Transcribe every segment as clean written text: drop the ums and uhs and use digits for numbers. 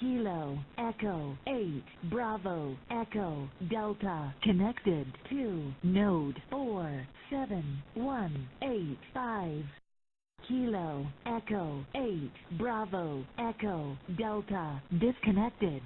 Kilo, Echo, 8, Bravo, Echo, Delta, connected to node 47185. Kilo, Echo, 8, Bravo, Echo, Delta, disconnected.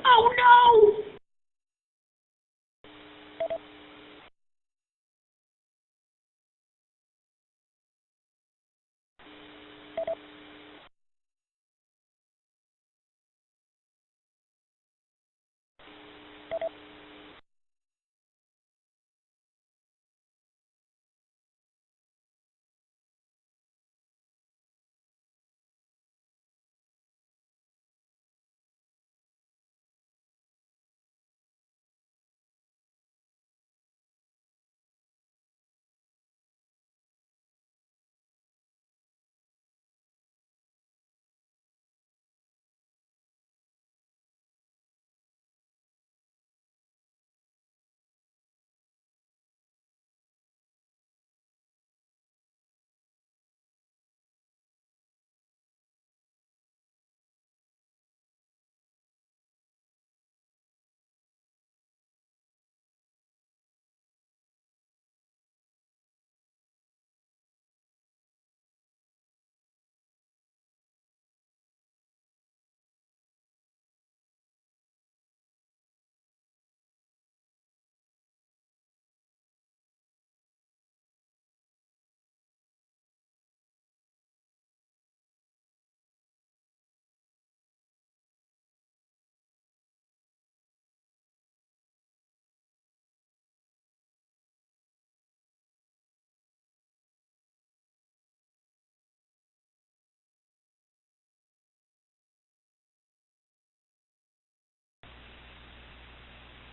Oh no!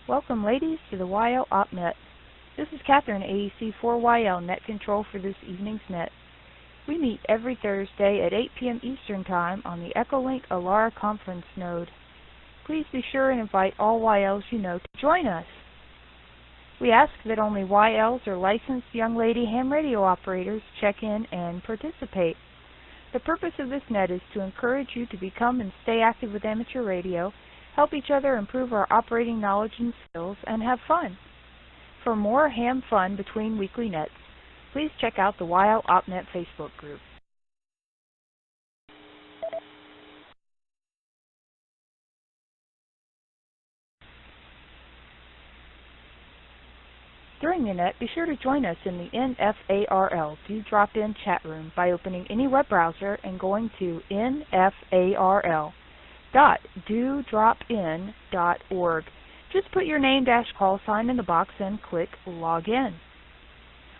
Welcome, ladies, to the YL OpNet. This is Catherine, AEC4YL Net Control for this evening's net. We meet every Thursday at 8 p.m. Eastern Time on the EchoLink ALARA Conference node. Please be sure and invite all YLs you know to join us. We ask that only YLs or licensed young lady ham radio operators check in and participate. The purpose of this net is to encourage you to become and stay active with amateur radio, help each other improve our operating knowledge and skills, and have fun. For more ham fun between weekly nets, please check out the YL OpNet Facebook group. During the net, be sure to join us in the NFARL Do Drop In chat room by opening any web browser and going to nfarl.dodropin.org. Just put your name - call sign in the box and click Log In.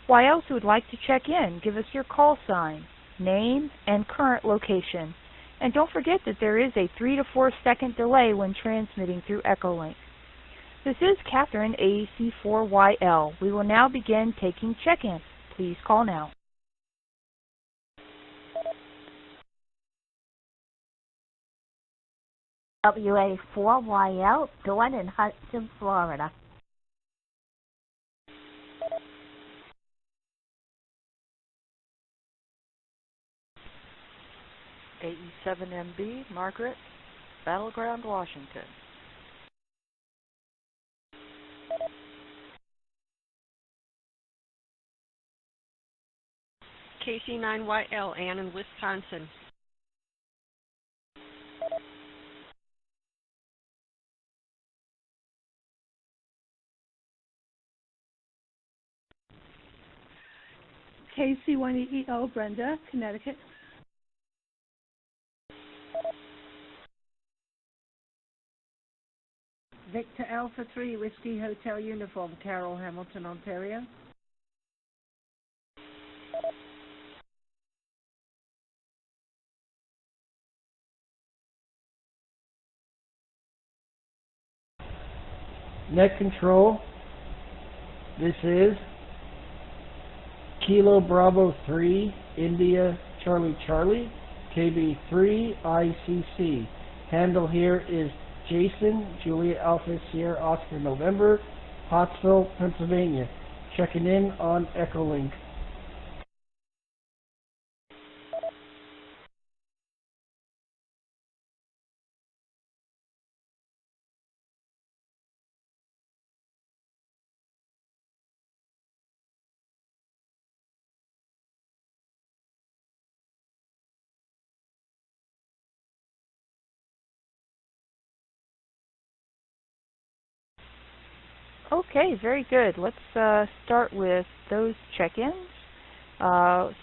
YLs who would like to check in, give us your call sign, name, and current location. And don't forget that there is a 3 to 4 second delay when transmitting through EchoLink. This is Catherine, AEC4YL. We will now begin taking check-ins. Please call now. WA4YL, Dawn in Hudson, Florida. AE7MB, Margaret, Battleground, Washington. KC9YL, Ann in Wisconsin. KC1EEO, Brenda, Connecticut. Victor Alpha 3, Whiskey Hotel Uniform, Carroll, Hamilton, Ontario. Net control, this is Kilo Bravo 3, India Charlie Charlie, KB3 ICC. Handle here is Jason, Julia Alpha Sierra Oscar November, Pottsville, Pennsylvania. Checking in on Echolink. Okay, very good. Let's start with those check-ins.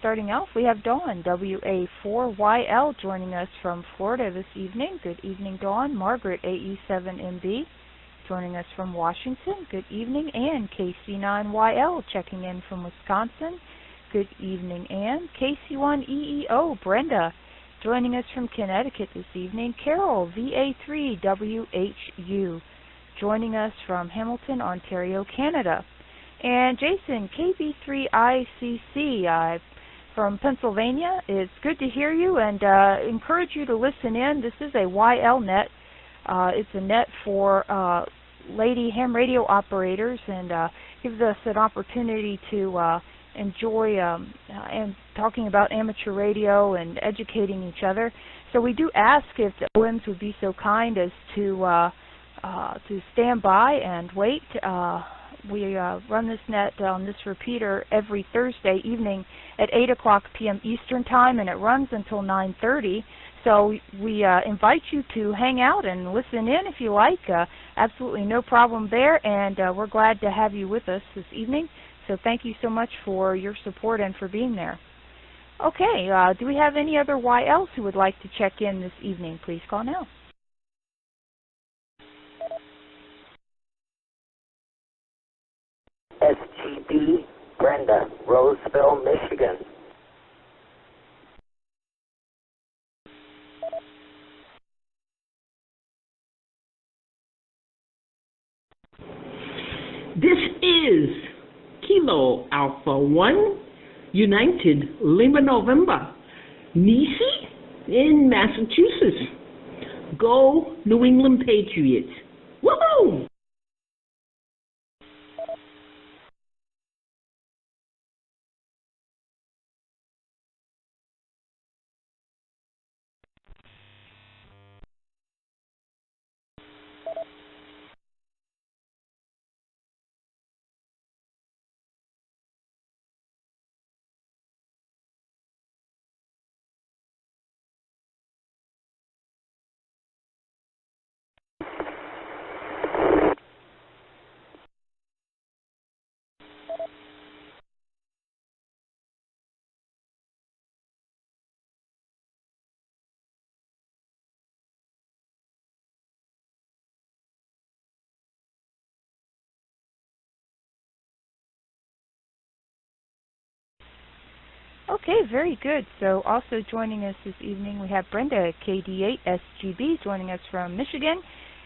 Starting off, we have Dawn, WA4YL, joining us from Florida this evening. Good evening, Dawn. Margaret, AE7MB, joining us from Washington. Good evening. Ann, KC9YL, checking in from Wisconsin. Good evening, Ann. KC1EEO, Brenda, joining us from Connecticut this evening. Carol, VA3WHU, joining us from Hamilton, Ontario, Canada. And Jason, KB3ICC from Pennsylvania. It's good to hear you and encourage you to listen in. This is a YL net. It's a net for lady ham radio operators and gives us an opportunity to enjoy and talking about amateur radio and educating each other. So we do ask if the OMs would be so kind as to stand by and wait. We run this net on this repeater every Thursday evening at 8 o'clock p.m. Eastern Time, and it runs until 9:30. So we invite you to hang out and listen in if you like. Absolutely no problem there, and we're glad to have you with us this evening. So thank you so much for your support and for being there. Okay, do we have any other YLs who would like to check in this evening? Please call now. SGB, Brenda, Roseville, Michigan. This is Kilo Alpha 1, United Lima November, Nisi in Massachusetts. Go New England Patriots. Woohoo! Okay, very good. So also joining us this evening, we have Brenda, KD8SGB, joining us from Michigan,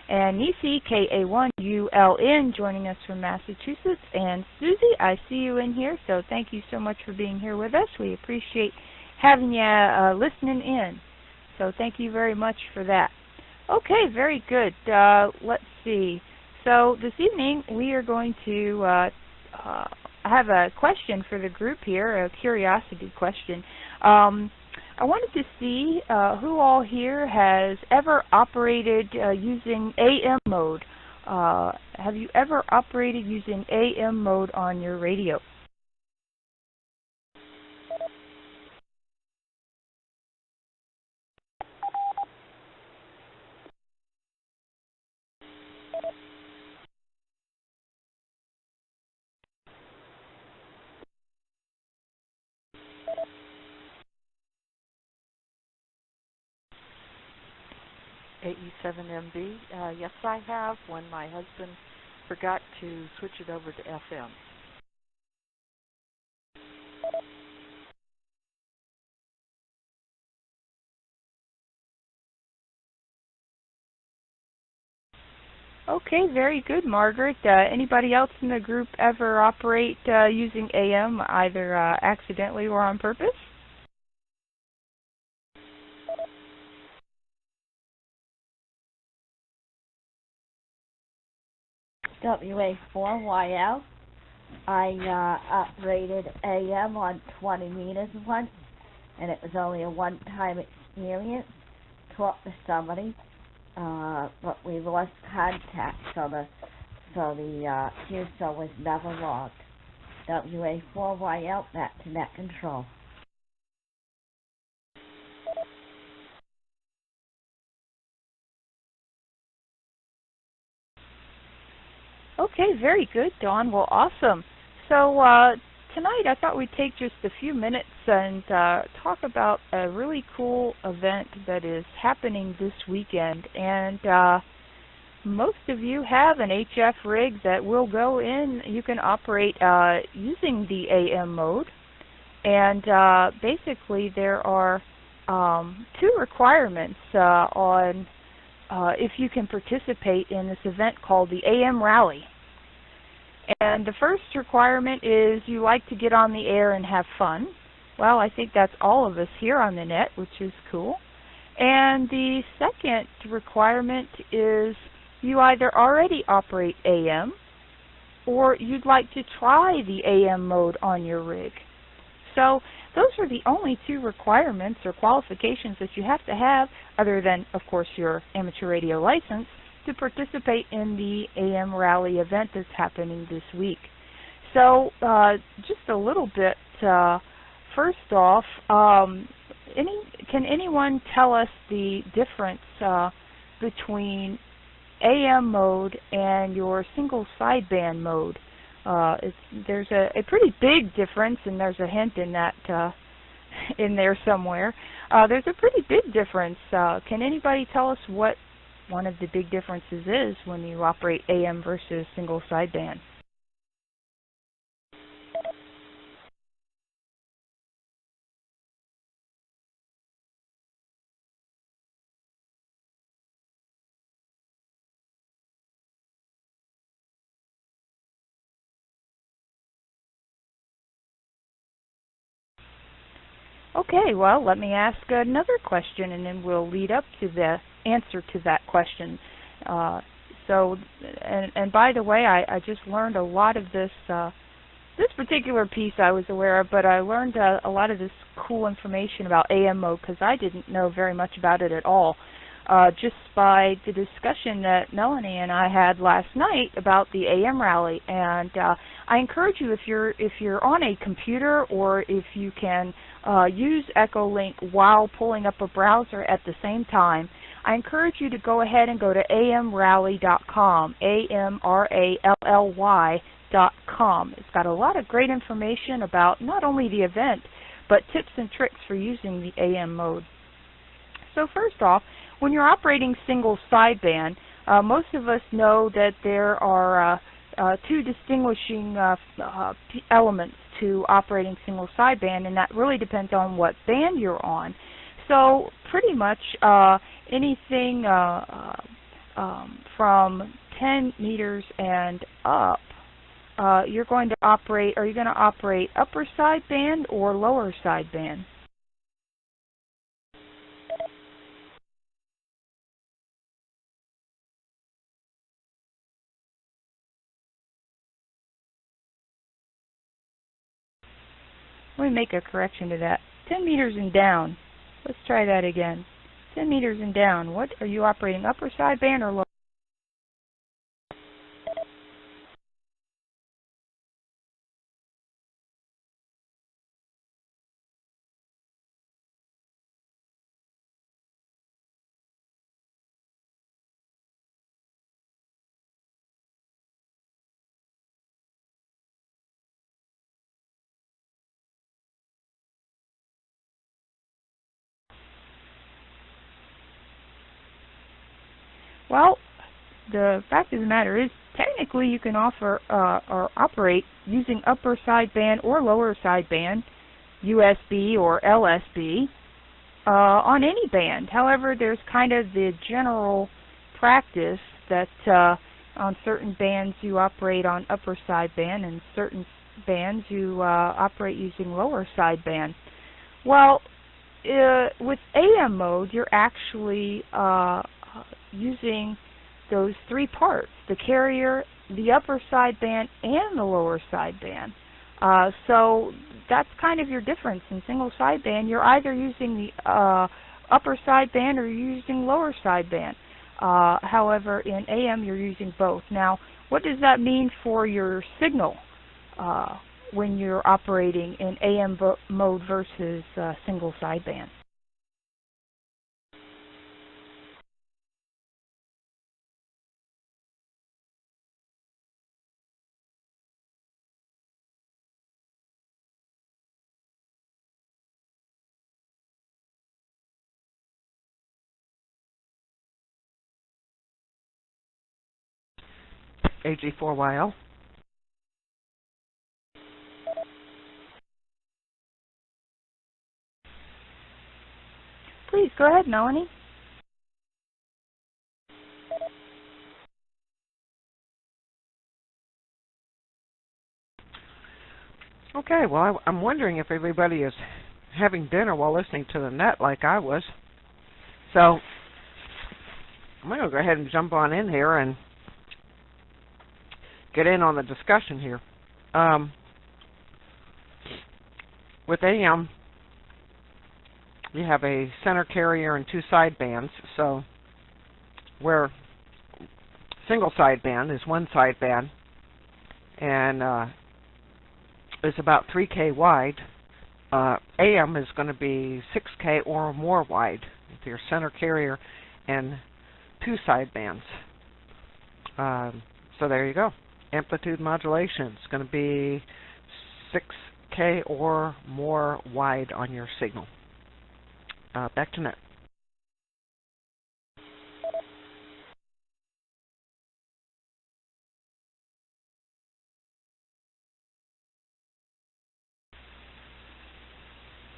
and Nisi, KA1ULN, joining us from Massachusetts, and Susie, I see you in here, so thank you so much for being here with us. We appreciate having you listening in, so thank you very much for that. Okay, very good. Let's see. So this evening, we are going to I have a question for the group here, a curiosity question. I wanted to see who all here has ever operated using AM mode. Have you ever operated using AM mode on your radio? AE7MB. Yes, I have, when my husband forgot to switch it over to FM. Okay, very good, Margaret. Anybody else in the group ever operate using AM, either accidentally or on purpose? WA4YL. I operated AM on 20 meters once, and it was only a one-time experience. Talked to somebody, but we lost contact, so the QSO was never logged. WA4YL, back to net control. Okay, very good, Dawn. Well, awesome. So tonight I thought we'd take just a few minutes and talk about a really cool event that is happening this weekend. And most of you have an HF rig that will go in. You can operate using the AM mode. And basically there are two requirements on if you can participate in this event called the AM Rally. And the first requirement is you like to get on the air and have fun. Well, I think that's all of us here on the net, which is cool. And the second requirement is you either already operate AM or you'd like to try the AM mode on your rig. So those are the only two requirements or qualifications that you have to have, other than, of course, your amateur radio license, to participate in the AM Rally event that's happening this week. So just a little bit, first off, can anyone tell us the difference between AM mode and your single sideband mode? There's a pretty big difference, and there's a hint in that in there somewhere. There's a pretty big difference. Can anybody tell us what one of the big differences is when you operate AM versus single sideband? Okay, well, let me ask another question, and then we'll lead up to the answer to that question. And by the way, I just learned a lot of this. This particular piece I was aware of, but I learned a lot of this cool information about AM mode because I didn't know very much about it at all. Just by the discussion that Melanie and I had last night about the AM Rally, and I encourage you, if you're on a computer or if you can use Echolink while pulling up a browser at the same time, I encourage you to go ahead and go to amrally.com, AMRALLY.com. It's got a lot of great information about not only the event, but tips and tricks for using the AM mode. So first off, when you're operating single sideband, most of us know that there are two distinguishing elements to operating single sideband, and that really depends on what band you're on. So pretty much anything from 10 meters and up, you're going to operate. Are you going to operate upper sideband or lower sideband? Let me make a correction to that. 10 meters and down. Let's try that again. 10 meters and down. What are you operating, upper sideband or lower? Well, the fact of the matter is, technically you can offer or operate using upper sideband or lower sideband, USB or LSB, on any band. However, there's kind of the general practice that on certain bands you operate on upper sideband, and certain bands you operate using lower sideband. Well, with AM mode, you're actually using those three parts: the carrier, the upper sideband, and the lower sideband. So that's kind of your difference. In single sideband, you're either using the upper sideband or you're using lower sideband. However, in AM, you're using both. Now, what does that mean for your signal when you're operating in AM mode versus single sideband? AG4YL. Please, go ahead, Melanie. Okay, well, I'm wondering if everybody is having dinner while listening to the net like I was. So I'm going to go ahead and jump on in here and get in on the discussion here. With AM, you have a center carrier and two sidebands. So where single sideband is one sideband and is about 3K wide, AM is going to be 6K or more wide with your center carrier and two sidebands. So there you go. Amplitude modulation is going to be 6K or more wide on your signal. Back to net.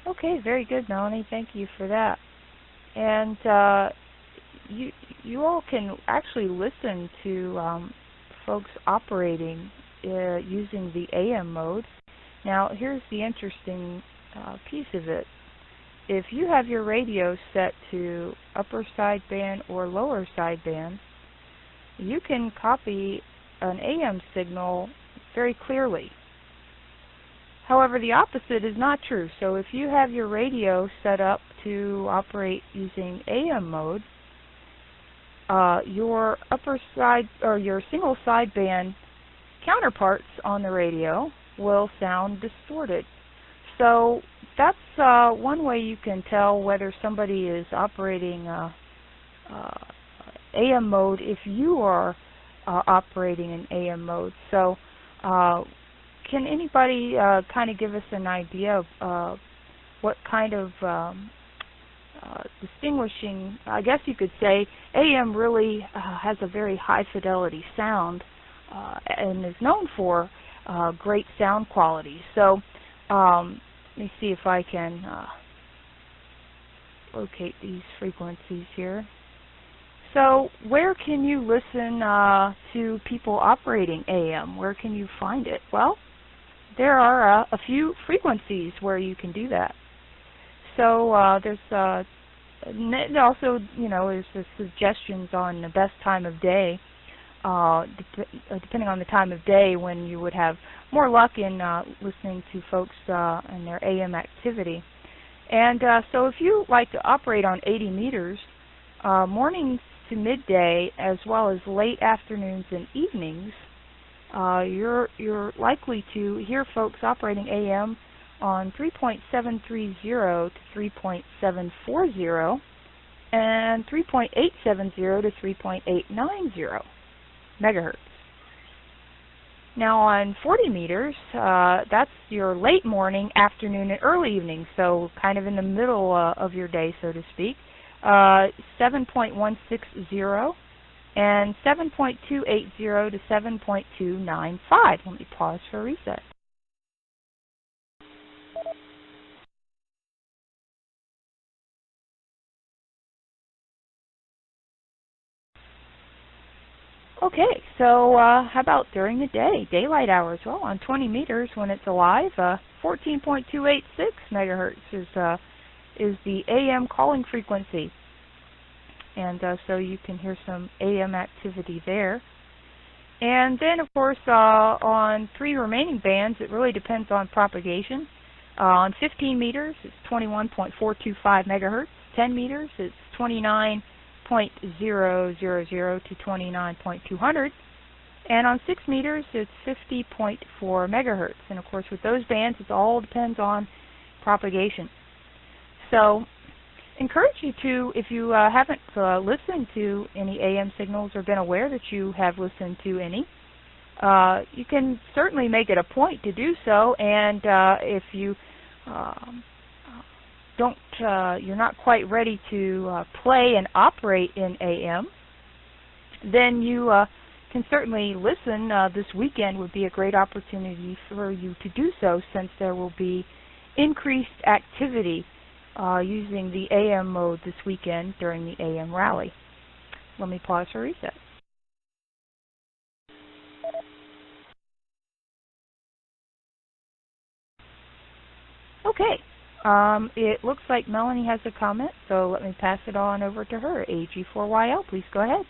Okay, very good, Melanie. Thank you for that. And you all can actually listen to folks operating using the AM mode. Now, here's the interesting piece of it. If you have your radio set to upper sideband or lower sideband, you can copy an AM signal very clearly. However, the opposite is not true. So if you have your radio set up to operate using AM mode, your upper side or your single sideband counterparts on the radio will sound distorted. So that's one way you can tell whether somebody is operating AM mode if you are operating in AM mode. So can anybody kind of give us an idea of what kind of distinguishing, I guess you could say, AM really has a very high fidelity sound and is known for great sound quality. So let me see if I can locate these frequencies here. So where can you listen to people operating AM? Where can you find it? Well, there are a few frequencies where you can do that. So there's also, there's the suggestions on the best time of day, depending on the time of day when you would have more luck in listening to folks and their AM activity. And so if you like to operate on 80 meters, mornings to midday, as well as late afternoons and evenings, you're likely to hear folks operating AM on 3.730 to 3.740 and 3.870 to 3.890 megahertz. Now on 40 meters, that's your late morning, afternoon, and early evening, so kind of in the middle of your day, so to speak. 7.160 and 7.280 to 7.295. Let me pause for a reset. Okay, so how about during the day, daylight hours? Well, on 20 meters when it's alive, 14.286 megahertz is the AM calling frequency. And so you can hear some AM activity there. And then, of course, on 3 remaining bands, it really depends on propagation. On 15 meters, it's 21.425 megahertz. 10 meters, it's 29.000 to 29.200. And on 6 meters, it's 50.4 megahertz. And, of course, with those bands, it all depends on propagation. So encourage you to, if you haven't listened to any AM signals or been aware that you have listened to any, you can certainly make it a point to do so. And if you you're not quite ready to play and operate in AM, then you can certainly listen. This weekend would be a great opportunity for you to do so, since there will be increased activity using the AM mode this weekend during the AM rally. Let me pause for reset. Okay, it looks like Melanie has a comment, so let me pass it on over to her. AG4YL, please go ahead.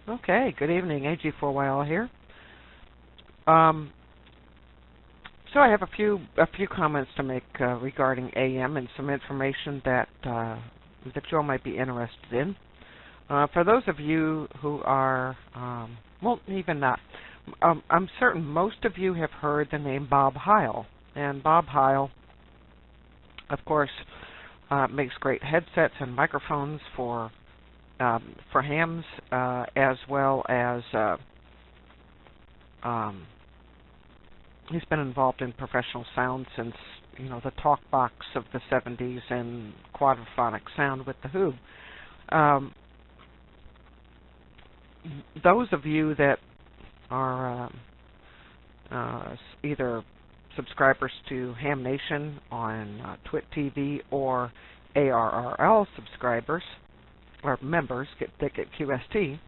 Okay, good evening, AG4YL here. So I have a few comments to make regarding AM and some information that that you all might be interested in. For those of you who are, well, even not, I'm certain most of you have heard the name Bob Heil. And Bob Heil, of course, makes great headsets and microphones for hams, as well as he's been involved in professional sound since, the talk box of the 70s and quadraphonic sound with the Who. Those of you that are either subscribers to Ham Nation on Twit TV or ARRL subscribers or members that get QST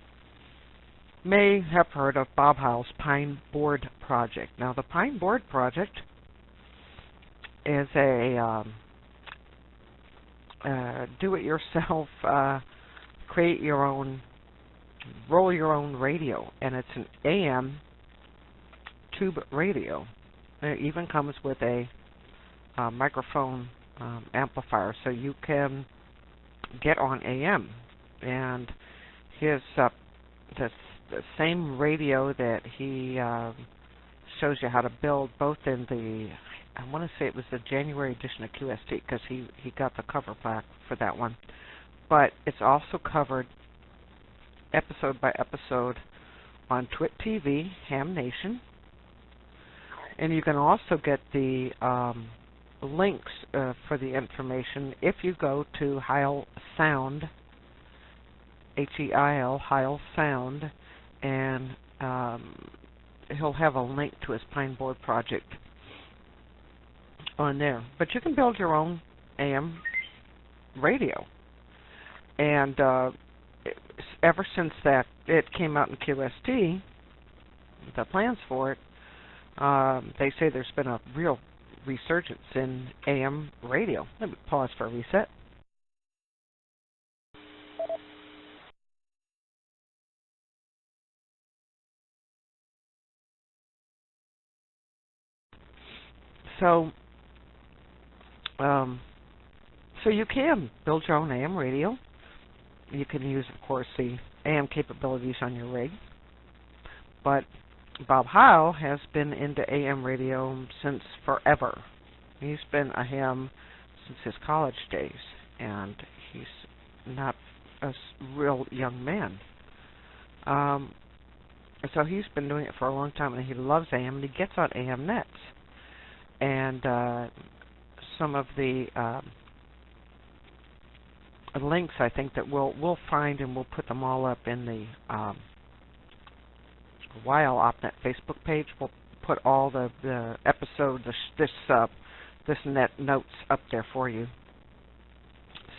may have heard of Bob Heil's Pine Board Project. Now, the Pine Board Project is a do-it-yourself, create your own, roll your own radio, and it's an AM tube radio. It even comes with a microphone amplifier, so you can get on AM. And his the same radio that he shows you how to build, both in the, I want to say it was the January edition of QST, because he got the cover plaque for that one. But it's also covered episode by episode on Twit TV, Ham Nation. And you can also get the links for the information if you go to Heil Sound, H-E-I-L, Heil Sound, and he'll have a link to his Pine Board project on there. But you can build your own AM radio. And ever since that it came out in QST, the plans for it, they say there's been a real resurgence in AM radio. Let me pause for a reset. So you can build your own AM radio. You can use, of course, the AM capabilities on your rig. But Bob Heil has been into AM radio since forever. He's been a ham since his college days, and he's not a real young man. So he's been doing it for a long time, and he loves AM, and he gets on AM nets. and some of the links I think that we'll find, and we'll put them all up in the While OpNet Facebook page. We'll put all the episode, this net notes up there for you,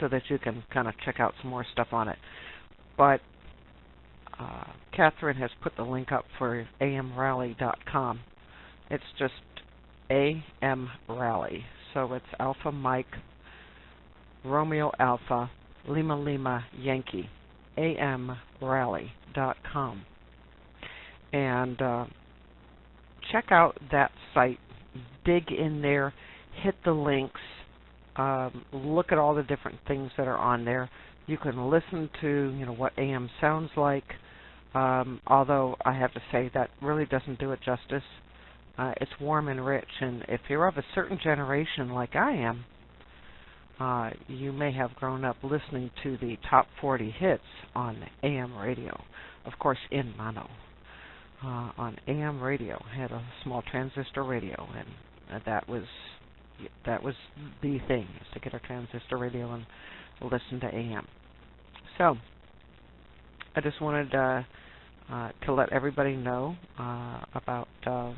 so that you can kind of check out some more stuff on it. But Catherine has put the link up for amrally.com. It's just AM Rally. So it's Alpha Mike, Romeo Alpha, Lima Lima Yankee, amrally.com. And check out that site, dig in there, hit the links, look at all the different things that are on there. You can listen to, what AM sounds like, although I have to say that really doesn't do it justice. It's warm and rich, and if you're of a certain generation like I am, you may have grown up listening to the top 40 hits on AM radio, of course in mono. On AM radio, had a small transistor radio, and that was the thing, is to get a transistor radio and listen to AM. So I just wanted to let everybody know about the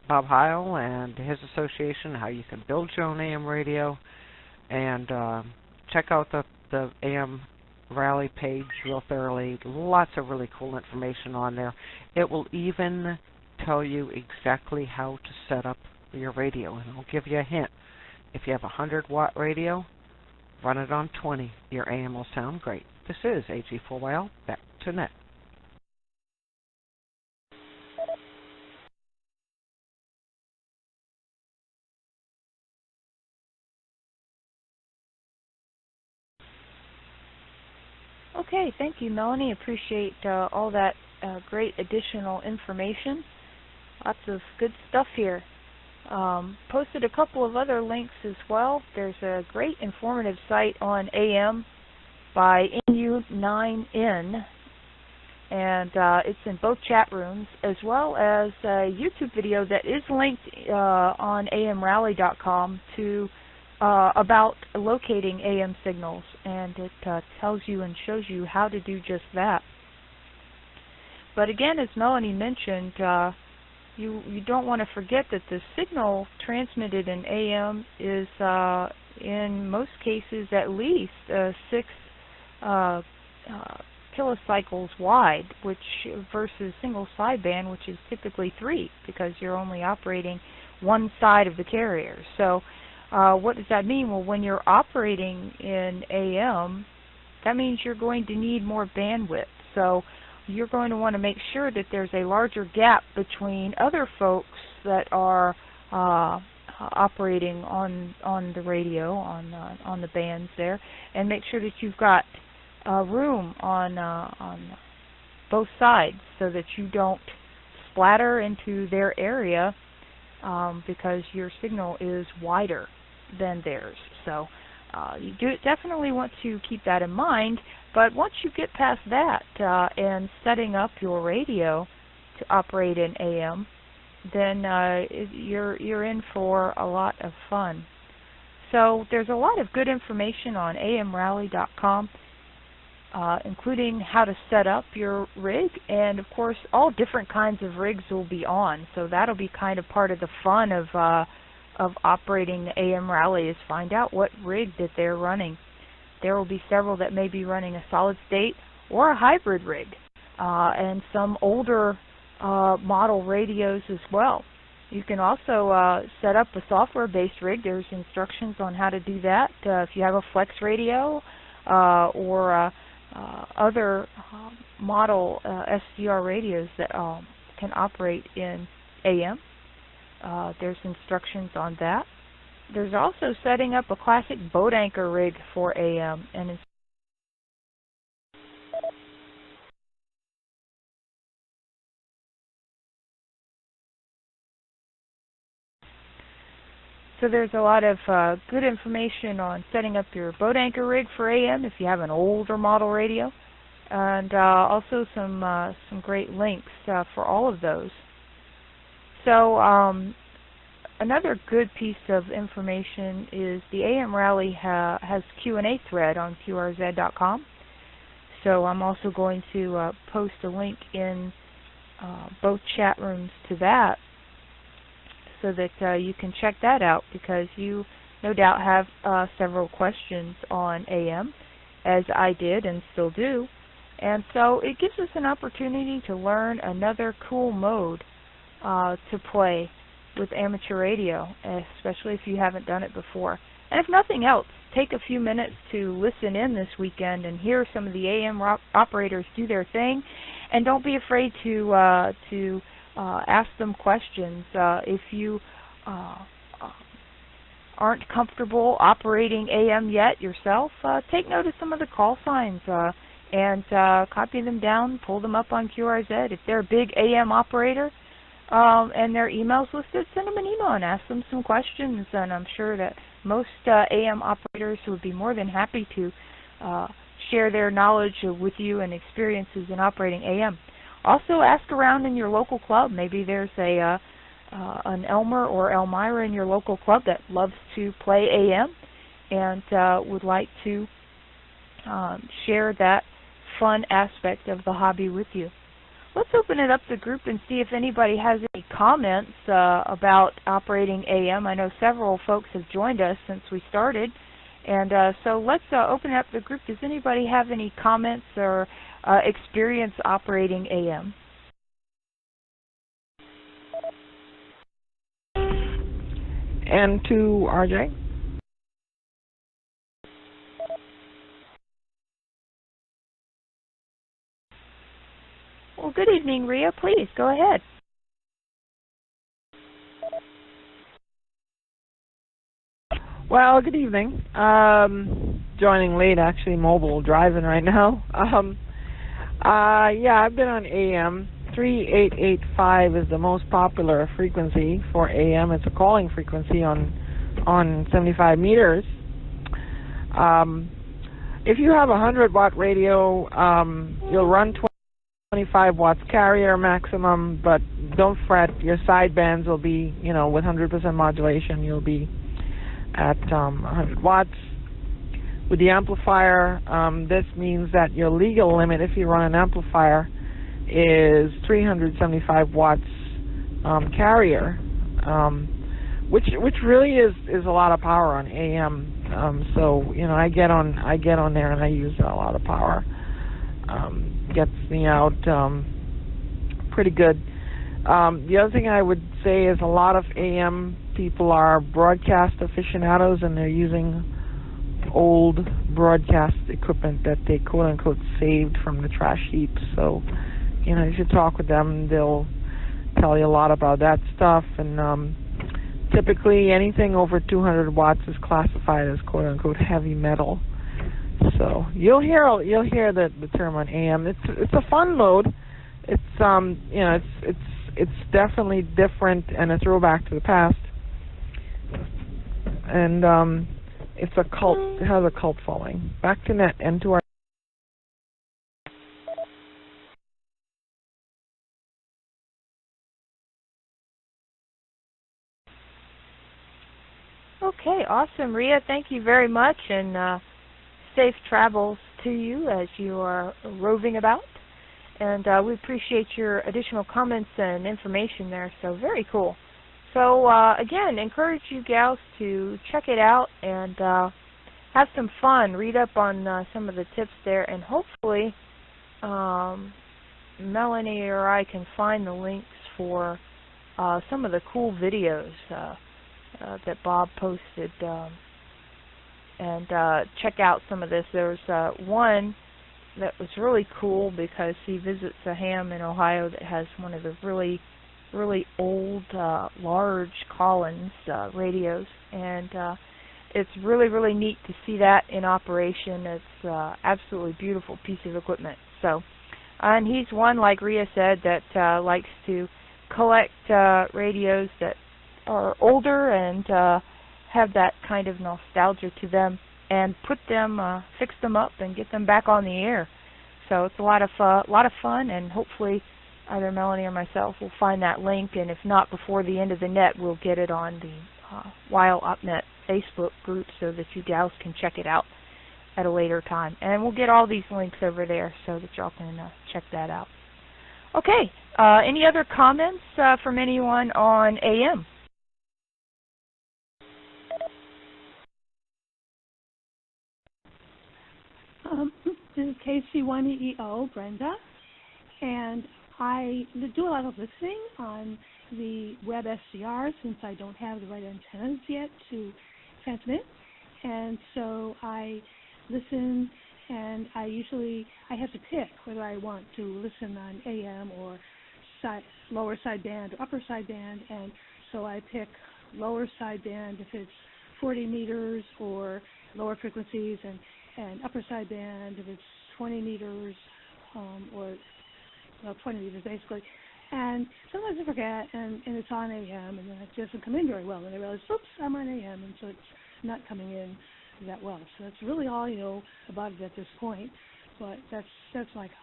Bob Heil and his association, how you can build your own AM radio, and check out the AM Rally page real thoroughly. Lots of really cool information on there. It will even tell you exactly how to set up your radio, and I'll give you a hint. If you have a 100-watt radio, run it on 20. Your AM will sound great. This is AG4YL, back to net. Okay, thank you, Melanie. Appreciate all that great additional information. Lots of good stuff here. Posted a couple of other links as well. There's a great informative site on AM by NU9N, and it's in both chat rooms, as well as a YouTube video that is linked on amrally.com to about locating AM signals, and it tells you and shows you how to do just that. But again, as Melanie mentioned, you don't want to forget that the signal transmitted in AM is in most cases at least 6 kilocycles wide, which versus single sideband, which is typically 3, because you're only operating one side of the carrier. So what does that mean? Well, when you're operating in AM, that means you're going to need more bandwidth. So you're going to want to make sure that there's a larger gap between other folks that are operating on the radio, on the bands there, and make sure that you've got room on both sides so that you don't splatter into their area because your signal is wider than theirs. So you definitely want to keep that in mind. But once you get past that and setting up your radio to operate in AM, then you're in for a lot of fun. So there's a lot of good information on amrally.com, including how to set up your rig, and of course all different kinds of rigs will be on. So that'll be kind of part of the fun of operating the AM Rally, is find out what rig that they're running. There will be several that may be running a solid state or a hybrid rig, and some older model radios as well. You can also set up a software-based rig. There's instructions on how to do that. If you have a flex radio or other model SDR radios that can operate in AM, there's instructions on that. There's also setting up a classic boat anchor rig for AM, and so there's a lot of good information on setting up your boat anchor rig for AM if you have an older model radio, and also some great links for all of those. So another good piece of information is the AM Rally has Q&A thread on qrz.com. So I'm also going to post a link in both chat rooms to that, so that you can check that out, because you no doubt have several questions on AM, as I did and still do. And so it gives us an opportunity to learn another cool mode to play with amateur radio, especially if you haven't done it before. And if nothing else, take a few minutes to listen in this weekend and hear some of the AM operators do their thing, and don't be afraid to ask them questions. If you aren't comfortable operating AM yet yourself, take note of some of the call signs and copy them down, pull them up on QRZ. If they're a big AM operator and their email's listed, send them an email and ask them some questions, and I'm sure that most AM operators would be more than happy to share their knowledge with you and experiences in operating AM. Also, ask around in your local club. Maybe there's an Elmer or Elmira in your local club that loves to play AM and would like to share that fun aspect of the hobby with you. Let's open it up to the group and see if anybody has any comments about operating AM. I know several folks have joined us since we started, and so let's open it up to the group. Does anybody have any comments or experience operating AM? And to RJ. Well, good evening, Rhea. Please, go ahead. Well, good evening. Joining late, actually, mobile driving right now. Yeah, I've been on AM. 3885 is the most popular frequency for AM. It's a calling frequency on 75 meters. If you have a 100-watt radio, you'll run 25 watts carrier maximum, but don't fret, your sidebands will be, with 100% modulation, you'll be at 100 watts. With the amplifier, this means that your legal limit, if you run an amplifier, is 375 watts carrier, which really is a lot of power on AM. So I get on there and I use a lot of power. Gets me out pretty good. The other thing I would say is a lot of AM people are broadcast aficionados, and they're using old broadcast equipment that they quote-unquote saved from the trash heap. So if you talk with them, they'll tell you a lot about that stuff. And typically anything over 200 watts is classified as quote-unquote heavy metal. So you'll hear the term on AM. It's a fun mode. It's it's definitely different and a throwback to the past. And it's a cult. It has a cult following. Back to net and to our. Okay, awesome, Rhea. Thank you very much, and safe travels to you as you are roving about. And we appreciate your additional comments and information there, so very cool. So again, encourage you gals to check it out and have some fun. Read up on some of the tips there, and hopefully Melanie or I can find the links for some of the cool videos that Bob posted, and check out some of this. There's one that was really cool because he visits a ham in Ohio that has one of the really old large Collins radios, and it's really neat to see that in operation. It's absolutely beautiful piece of equipment. So, and he's one, like Rhea said, that likes to collect radios that are older and have that kind of nostalgia to them, and put them, fix them up, and get them back on the air. So it's a lot of fun, and hopefully either Melanie or myself will find that link, and if not before the end of the net, we'll get it on the WILE.net Facebook group so that you gals can check it out at a later time. And we'll get all these links over there so that y'all can check that out. Okay, any other comments from anyone on AM? This is KC1EEO, Brenda, and I do a lot of listening on the web SCR since I don't have the right antennas yet to transmit, and so I listen, and I have to pick whether I want to listen on AM or lower sideband or upper sideband, and so I pick lower sideband if it's 40 meters or lower frequencies, and upper sideband if it's 20 meters or 20 meters basically. And sometimes I forget, and it's on AM, and then it doesn't come in very well, and I realize, oops, I'm on AM, and so it's not coming in that well. So that's really all I know about it at this point, but that's my comment.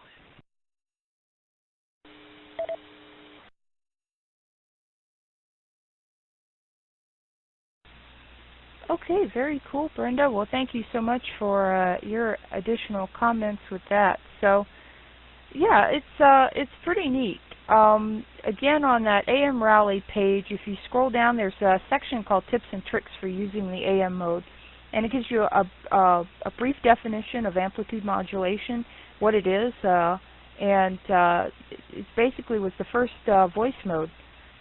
Okay, very cool, Brenda. Well, thank you so much for your additional comments with that. So, yeah, it's pretty neat. Again, on that AM Rally page, if you scroll down, there's a section called Tips and Tricks for using the AM mode, and it gives you a brief definition of amplitude modulation, what it is, and it basically was the first voice mode,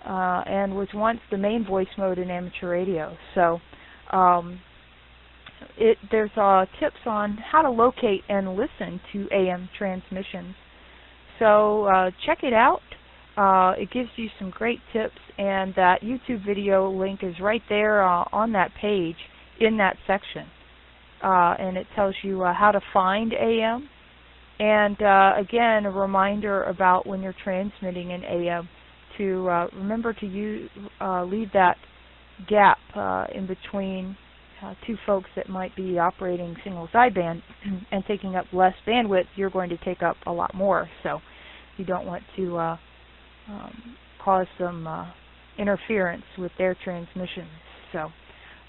and was once the main voice mode in amateur radio. So. There's tips on how to locate and listen to AM transmissions. So check it out. It gives you some great tips, and that YouTube video link is right there on that page in that section. And it tells you how to find AM. And again, a reminder about when you're transmitting in AM to remember to leave that gap in between two folks that might be operating single sideband and taking up less bandwidth. You're going to take up a lot more, so you don't want to cause some interference with their transmissions. So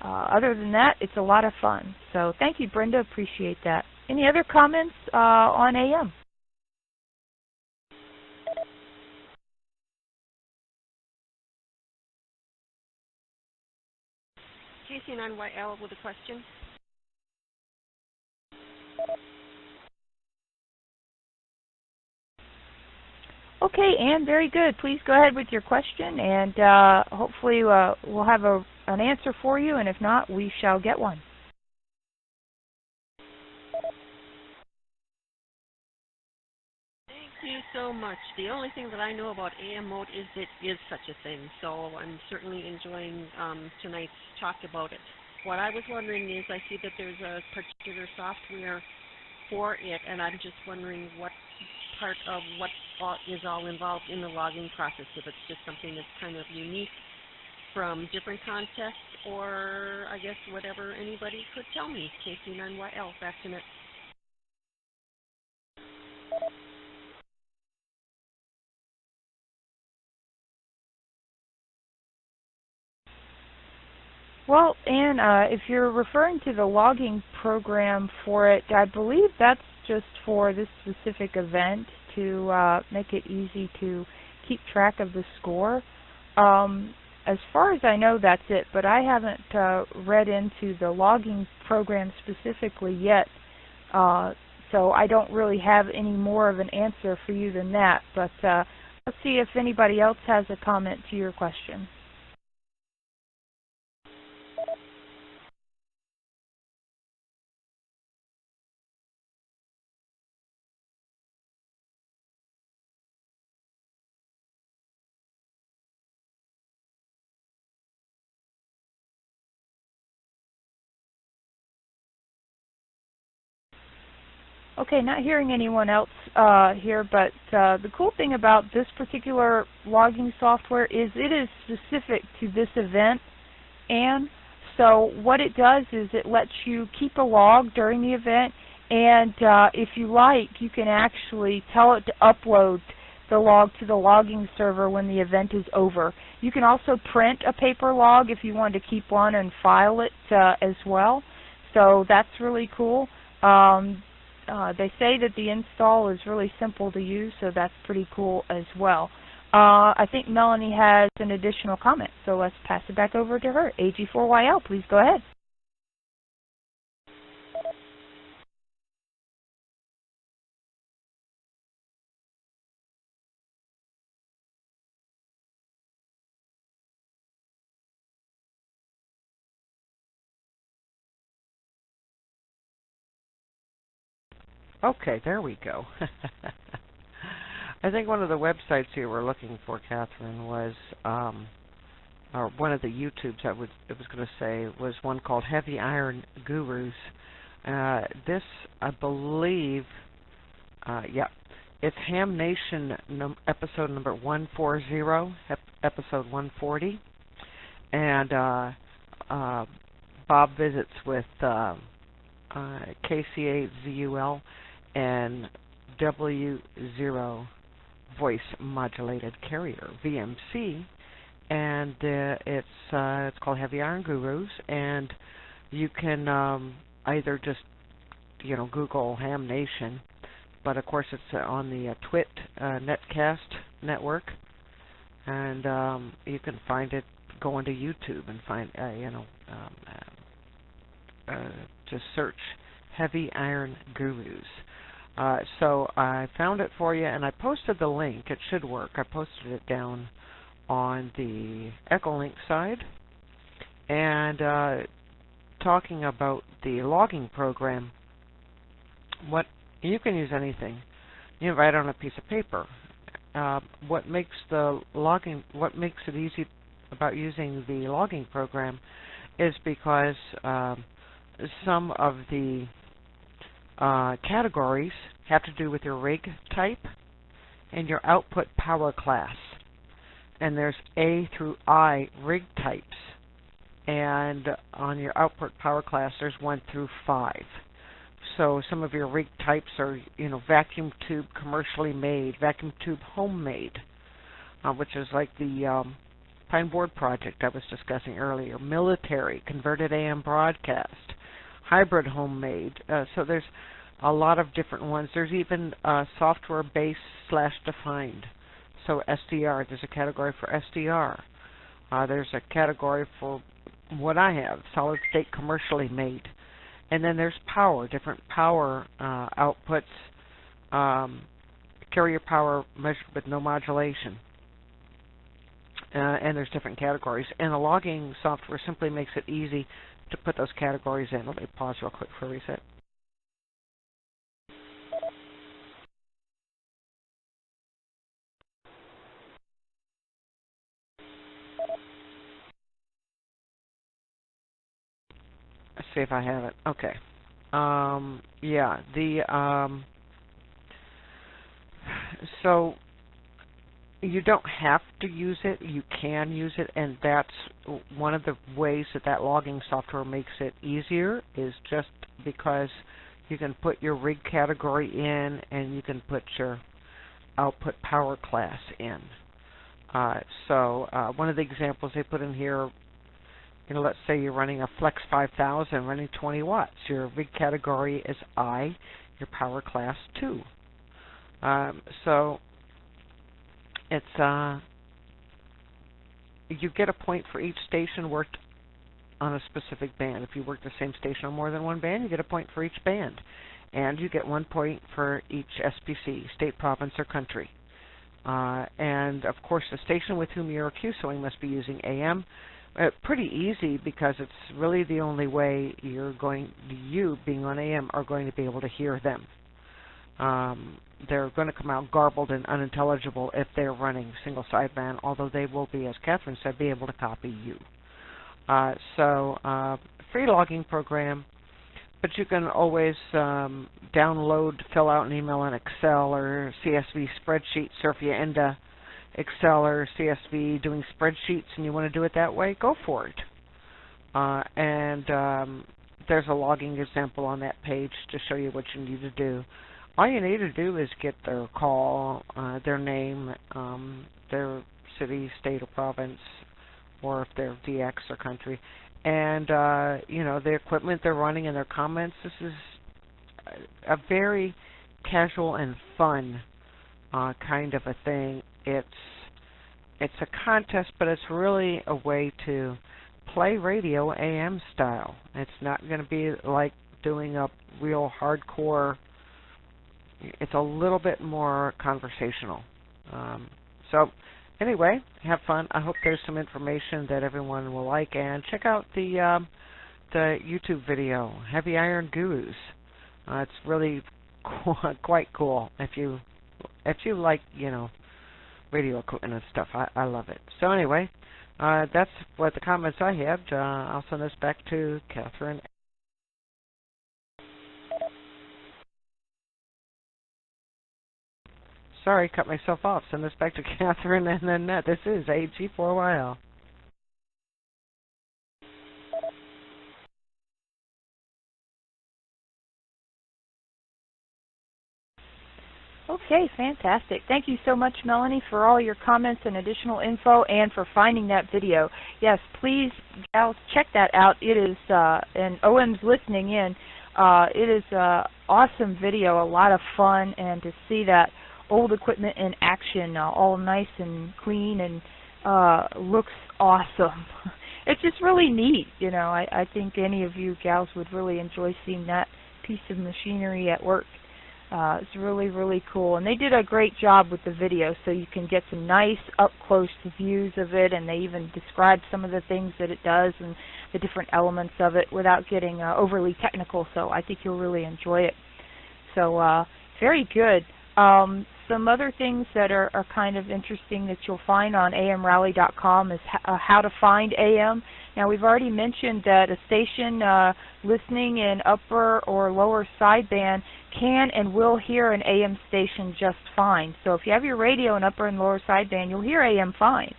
other than that, it's a lot of fun. So thank you, Brenda. Appreciate that. Any other comments on AM? KC9YL with a question. Okay, Anne, very good. Please go ahead with your question, and hopefully we'll have an answer for you, and if not, we shall get one. Thank you so much. The only thing that I know about AM mode is it is such a thing, so I'm certainly enjoying tonight's talk about it. What I was wondering is I see that there's a particular software for it, and I'm just wondering what part of what is all involved in the logging process, if it's just something that's kind of unique from different contests, or I guess whatever anybody could tell me. KC9YL, back to net. Well, Anne, if you're referring to the logging program for it, I believe that's just for this specific event to make it easy to keep track of the score. As far as I know, that's it, but I haven't read into the logging program specifically yet, so I don't really have any more of an answer for you than that. But let's see if anybody else has a comment to your question. Okay, not hearing anyone else here, but the cool thing about this particular logging software is it is specific to this event, and so what it does is it lets you keep a log during the event, and if you like, you can actually tell it to upload the log to the logging server when the event is over. You can also print a paper log if you want to keep one and file it as well. So that's really cool. They say that the install is really simple to use, so that's pretty cool as well. I think Melanie has an additional comment, so let's pass it back over to her. AG4YL, please go ahead. Okay, there we go. I think one of the websites you were looking for, Catherine, was, or one of the YouTubes I was going to say, was one called Heavy Iron Gurus. This, I believe, yeah, it's Ham Nation episode number 140, episode 140, and Bob visits with KCAZUL and W0 voice modulated carrier, VMC, and it's called Heavy Iron Gurus, and you can either just Google Ham Nation, but of course it's on the Twit Netcast network, and you can find it. Go into YouTube and find just search Heavy Iron Gurus. So I found it for you, and I posted the link. It should work. I posted it down on the EchoLink side, and talking about the logging program. What you can use anything. You write on a piece of paper. What makes it easy about using the logging program is because some of the categories have to do with your rig type and your output power class. And there's A through I rig types. And on your output power class, there's 1 through 5. So some of your rig types are, vacuum tube commercially made, vacuum tube homemade, which is like the Pine Board project I was discussing earlier, military, converted AM broadcast, hybrid homemade. So there's a lot of different ones. There's even software-based / defined. So SDR, there's a category for SDR. There's a category for what I have, solid state commercially made. And then there's power, different power outputs, carrier power measured with no modulation. And there's different categories. And the logging software simply makes it easy to put those categories in. Let me pause real quick for a reset. Let's see if I have it. Okay. Yeah, so you don't have to use it. You can use it, and that's one of the ways that logging software makes it easier, is just because you can put your rig category in and you can put your output power class in. So one of the examples they put in here, let's say you're running a Flex 5000 running 20 watts. Your rig category is I, your power class 2. So it's you get a point for each station worked on a specific band. If you work the same station on more than one band, you get a point for each band. And you get 1 point for each SPC, state, province, or country. And, of course, the station with whom you're QSOing must be using AM. Pretty easy, because it's really the only way you, being on AM, are going to be able to hear them. They're going to come out garbled and unintelligible if they're running single sideband, although they will be, as Catherine said, be able to copy you. Free logging program, but you can always download, fill out an email in Excel or CSV spreadsheet. So if you're into Excel or CSV doing spreadsheets and you want to do it that way, go for it. And there's a logging example on that page to show you what you need to do. all you need to do is get their call, their name, their city, state, or province, or if they're DX or country, and the equipment they're running and their comments. This is a very casual and fun kind of a thing. It's a contest, but it's really a way to play radio AM style. It's not going to be like doing a real hardcore. It's a little bit more conversational. So anyway, have fun. I hope there's some information that everyone will like, and check out the YouTube video, Heavy Iron Gurus. It's really quite cool if you like radio equipment and stuff. I love it. So anyway, that's what the comments I had. I'll send this back to Catherine. Sorry, cut myself off. Send this back to Catherine and then Annette. This is AG4YL. Okay, fantastic. Thank you so much, Melanie, for all your comments and additional info and for finding that video. Yes, please, gals, check that out. It is, and OM's listening in, it is an awesome video, a lot of fun, and to see that old equipment in action, all nice and clean and looks awesome. It's just really neat, I think any of you gals would really enjoy seeing that piece of machinery at work. It's really, really cool. And they did a great job with the video, so you can get some nice up-close views of it, and they even describe some of the things that it does and the different elements of it without getting overly technical, so I think you'll really enjoy it. So very good. Some other things that are kind of interesting that you'll find on amrally.com is how to find AM. Now, we've already mentioned that a station listening in upper or lower sideband can and will hear an AM station just fine. So if you have your radio in upper and lower sideband, you'll hear AM fine.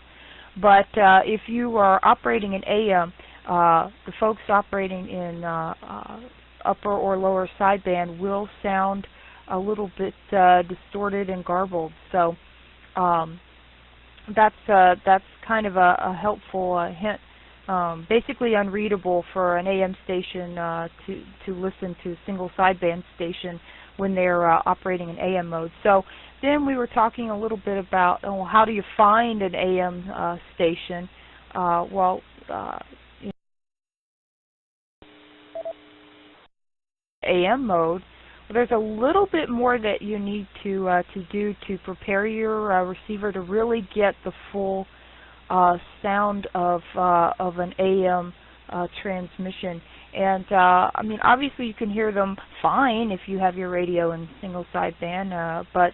But if you are operating in AM, the folks operating in upper or lower sideband will sound a little bit distorted and garbled. So that's kind of a helpful hint. Basically unreadable for an AM station to listen to a single sideband station when they're operating in AM mode. So then we were talking a little bit about how do you find an AM station. AM mode. There's a little bit more that you need to do to prepare your receiver to really get the full sound of an AM transmission. And I mean, obviously you can hear them fine if you have your radio in single sideband, but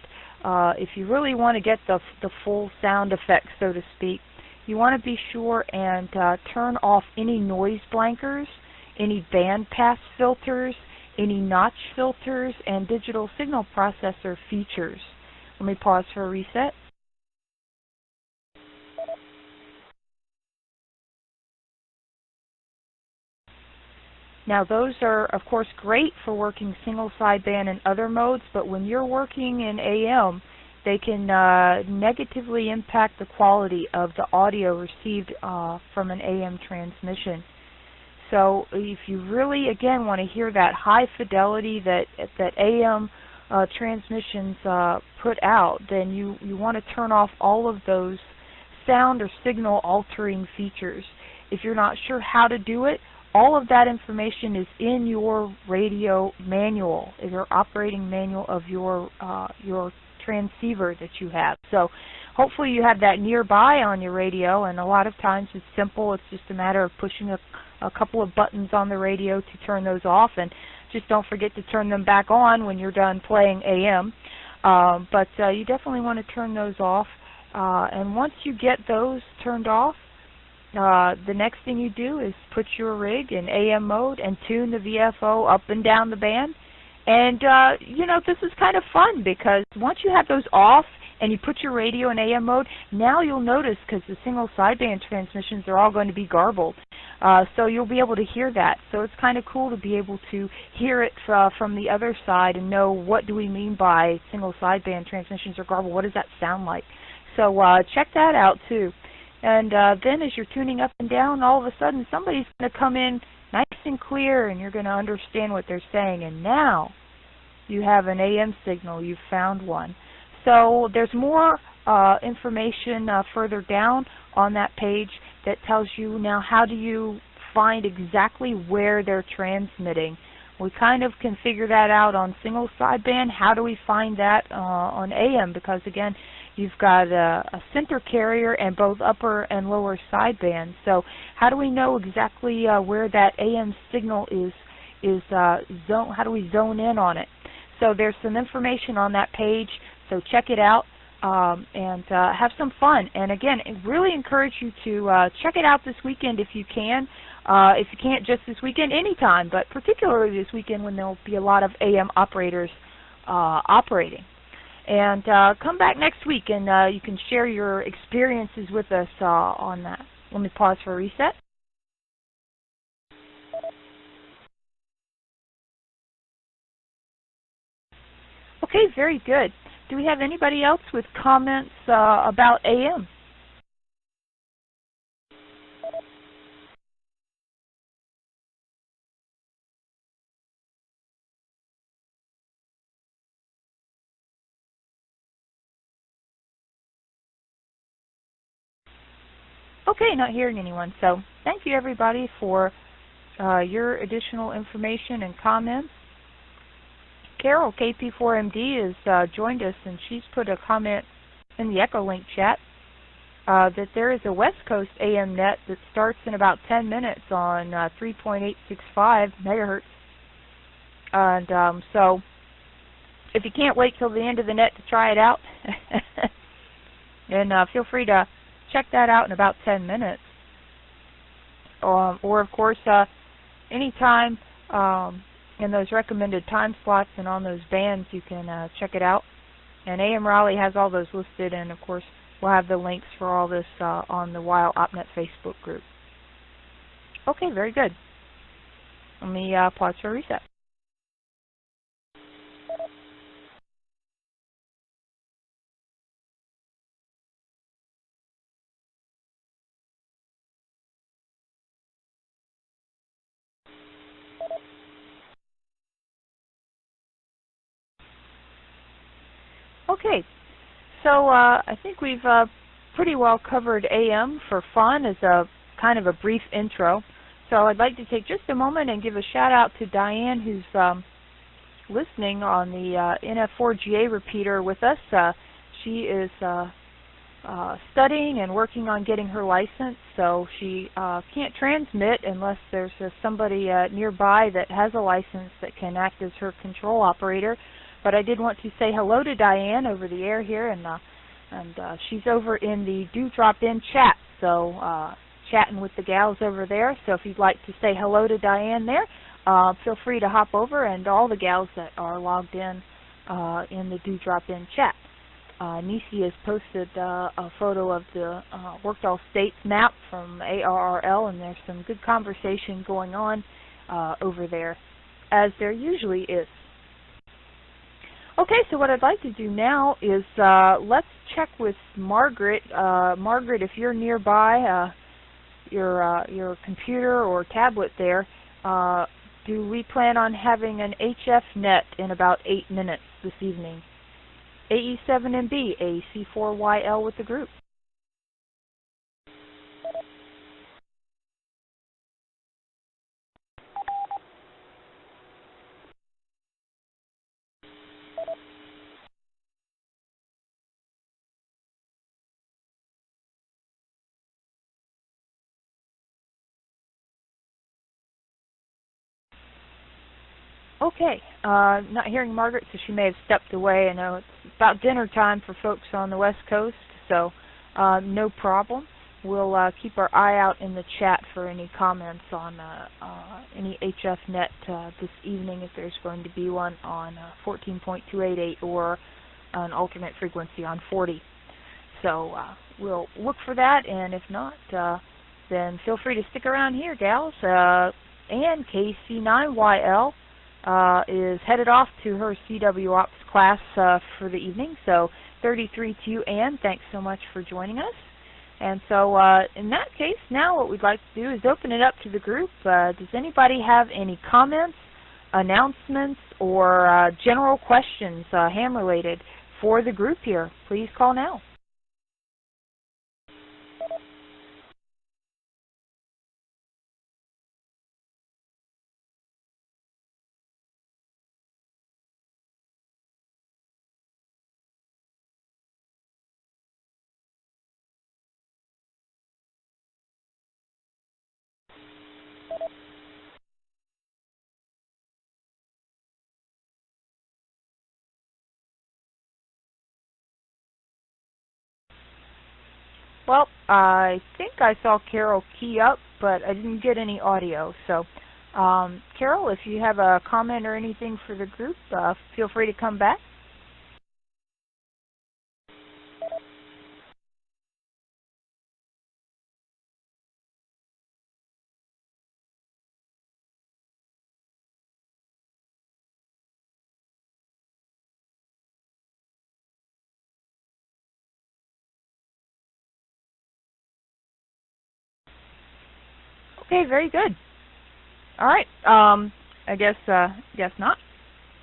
if you really want to get the full sound effect, so to speak, you want to be sure and turn off any noise blankers, any bandpass filters, any notch filters, and digital signal processor features. Let me pause for a reset. Now those are of course great for working single sideband and other modes, but when you're working in AM, they can negatively impact the quality of the audio received from an AM transmission. So if you really, again, want to hear that high fidelity that AM transmissions put out, then you want to turn off all of those sound or signal altering features. If you're not sure how to do it, all of that information is in your radio manual, your operating manual of your transceiver that you have. So hopefully you have that nearby on your radio, and a lot of times it's simple. It's just a matter of pushing a couple of buttons on the radio to turn those off, and just don't forget to turn them back on when you're done playing AM. But you definitely want to turn those off, and once you get those turned off, the next thing you do is put your rig in AM mode and tune the VFO up and down the band. And this is kind of fun, because once you have those off and you put your radio in AM mode, now you'll notice, because the single sideband transmissions are all going to be garbled, So you'll be able to hear that. So it's kind of cool to be able to hear it from the other side and know what do we mean by single sideband transmissions or garble. What does that sound like? So check that out too. And then as you're tuning up and down, all of a sudden somebody's going to come in nice and clear and you're going to understand what they're saying. And now you have an AM signal. You've found one. So there's more information further down on that page that tells you now how do you find exactly where they're transmitting. We kind of can figure that out on single sideband. How do we find that on AM? Because again, you've got a center carrier and both upper and lower sidebands. So how do we know exactly where that AM signal is zone? How do we zone in on it? So there's some information on that page. So check it out and have some fun. And again, I really encourage you to check it out this weekend if you can. If you can't just this weekend, anytime, but particularly this weekend when there will be a lot of AM operators operating. And come back next week and you can share your experiences with us on that. Let me pause for a reset. Okay, very good. Do we have anybody else with comments about AM? Okay, not hearing anyone. So thank you everybody for your additional information and comments. Carol, KP4MD, has joined us, and she's put a comment in the EchoLink chat that there is a West Coast AM net that starts in about 10 minutes on 3.865 megahertz. And so if you can't wait till the end of the net to try it out, then feel free to check that out in about 10 minutes. Or of course, anytime in those recommended time slots and on those bands, you can check it out. And AM Raleigh has all those listed, and of course we'll have the links for all this on the WILE OpNet Facebook group. Okay, very good. Let me pause for a reset. Okay, so I think we've pretty well covered AM for fun as a kind of a brief intro. So I'd like to take just a moment and give a shout out to Diane, who's listening on the NF4GA repeater with us. She is studying and working on getting her license, so she can't transmit unless there's somebody nearby that has a license that can act as her control operator. But I did want to say hello to Diane over the air here, and she's over in the Do Drop In chat, so chatting with the gals over there. So if you'd like to say hello to Diane there, feel free to hop over, and all the gals that are logged in the Do Drop In chat. Nisi has posted a photo of the Worked All States map from ARRL, and there's some good conversation going on over there, as there usually is. Okay, so what I'd like to do now is let's check with Margaret. Margaret, if you're nearby your computer or tablet there, do we plan on having an HF net in about 8 minutes this evening? AE7MB, AC4YL with the group. Okay, not hearing Margaret, so she may have stepped away. I know it's about dinner time for folks on the West Coast, so no problem. We'll keep our eye out in the chat for any comments on any HF net this evening, if there's going to be one on 14.288 or an alternate frequency on 40. So we'll look for that, and if not, then feel free to stick around here, gals. And KC9YL is headed off to her CW Ops class for the evening. So 33 to you, Ann. Thanks so much for joining us. And so in that case, now what we'd like to do is open it up to the group. Does anybody have any comments, announcements, or general questions, ham-related, for the group here? Please call now. Well, I think I saw Carol key up, but I didn't get any audio. So, Carol, if you have a comment or anything for the group, feel free to come back. Okay, very good. All right. I guess not.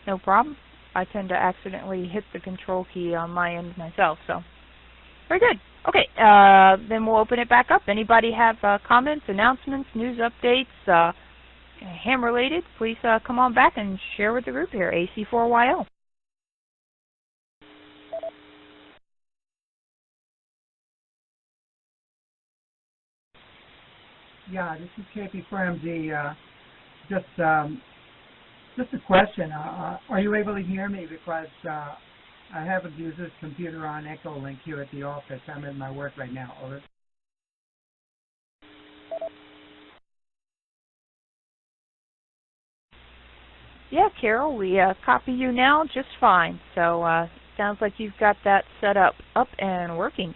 No problem. I tend to accidentally hit the control key on my end myself. So, very good. Okay. Then we'll open it back up. Anybody have comments, announcements, news updates, ham related? Please come on back and share with the group here. AC4YL. Yeah, this is KP for MD. Just a question. Are you able to hear me? Because I have a user's computer on EchoLink here at the office. I'm in my work right now. Over. Yeah, Carol, we copy you now just fine. So sounds like you've got that set up and working.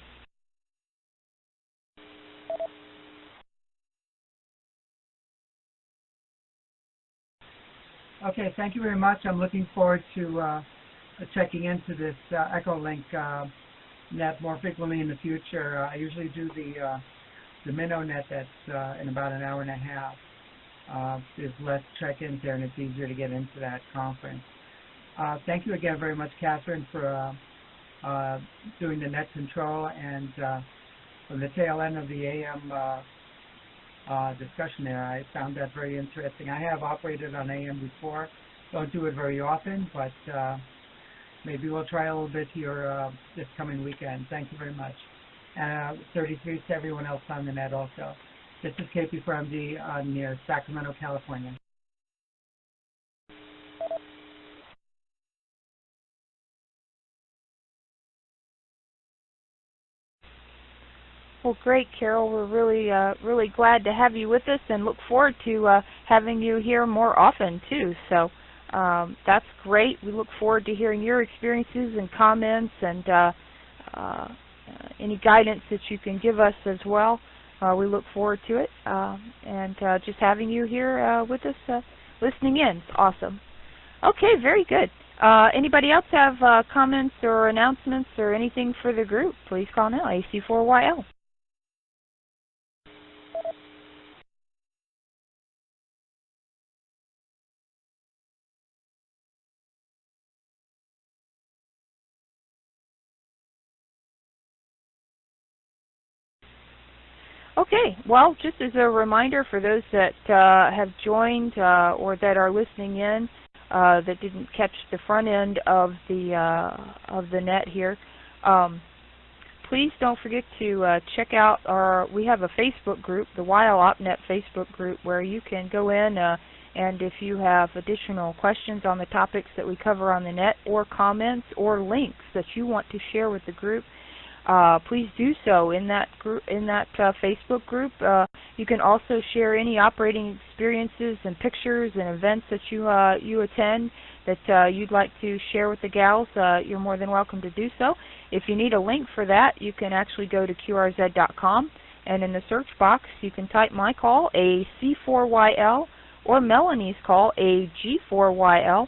Okay, thank you very much. I'm looking forward to checking into this EchoLink net more frequently in the future. I usually do the Minnow net that's in about an hour and a half. There's less check-ins there, and it's easier to get into that conference. Thank you again very much, Catherine, for doing the net control and from the tail end of the AM discussion there. I found that very interesting. I have operated on AM before. Don't do it very often, but maybe we'll try a little bit here this coming weekend. Thank you very much. 33 to everyone else on the net also. This is KP for MD near Sacramento, California. Well, great, Carol. We're really glad to have you with us and look forward to having you here more often, too. So that's great. We look forward to hearing your experiences and comments and any guidance that you can give us as well. We look forward to it and just having you here with us listening in. It's awesome. Okay, very good. Anybody else have comments or announcements or anything for the group? Please call now, AC4YL. Okay, well, just as a reminder for those that have joined or that are listening in that didn't catch the front end of the net here, please don't forget to check out we have a Facebook group, the WildOpNet Facebook group, where you can go in and if you have additional questions on the topics that we cover on the net or comments or links that you want to share with the group, please do so in that group, Facebook group. You can also share any operating experiences and pictures and events that you attend that you'd like to share with the gals. You're more than welcome to do so. If you need a link for that, you can actually go to qrz.com and in the search box you can type my call, AC4YL, or Melanie's call, AG4YL.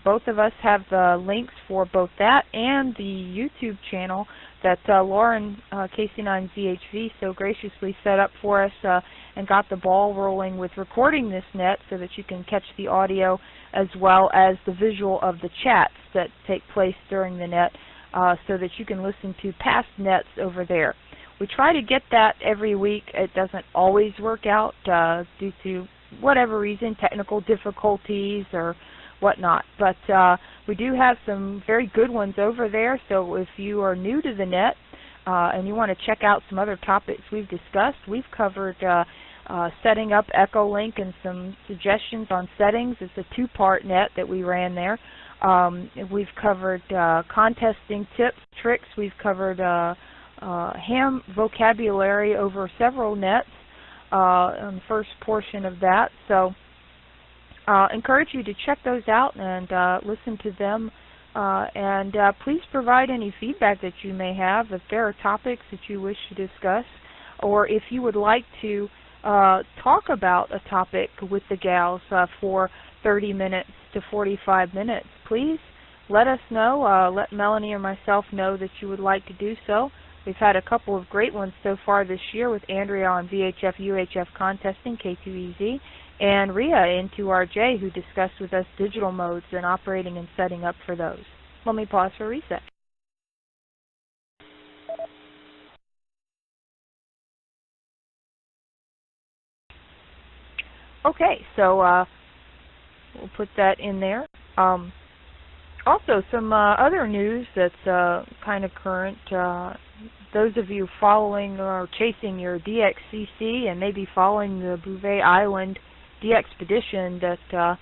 Both of us have the links for both that and the YouTube channel that Lauren, KC9ZHV, so graciously set up for us and got the ball rolling with recording this net so that you can catch the audio as well as the visual of the chats that take place during the net so that you can listen to past nets over there. We try to get that every week. It doesn't always work out due to whatever reason, technical difficulties or whatnot. But we do have some very good ones over there, so if you are new to the net and you want to check out some other topics we've discussed, we've covered setting up Echolink and some suggestions on settings. It's a two-part net that we ran there. We've covered contesting tips, tricks. We've covered ham vocabulary over several nets on the first portion of that. So encourage you to check those out and listen to them. And please provide any feedback that you may have if there are topics that you wish to discuss, or if you would like to talk about a topic with the gals for 30 minutes to 45 minutes. Please let us know. Let Melanie or myself know that you would like to do so. We've had a couple of great ones so far this year with Andrea on VHF, UHF contesting, K2EZ, and Rhea in 2RJ, who discussed with us digital modes and operating and setting up for those. Let me pause for reset. Okay, so we'll put that in there. Also, some other news that's kind of current. Those of you following or chasing your DXCC and maybe following the Bouvet Island DXpedition that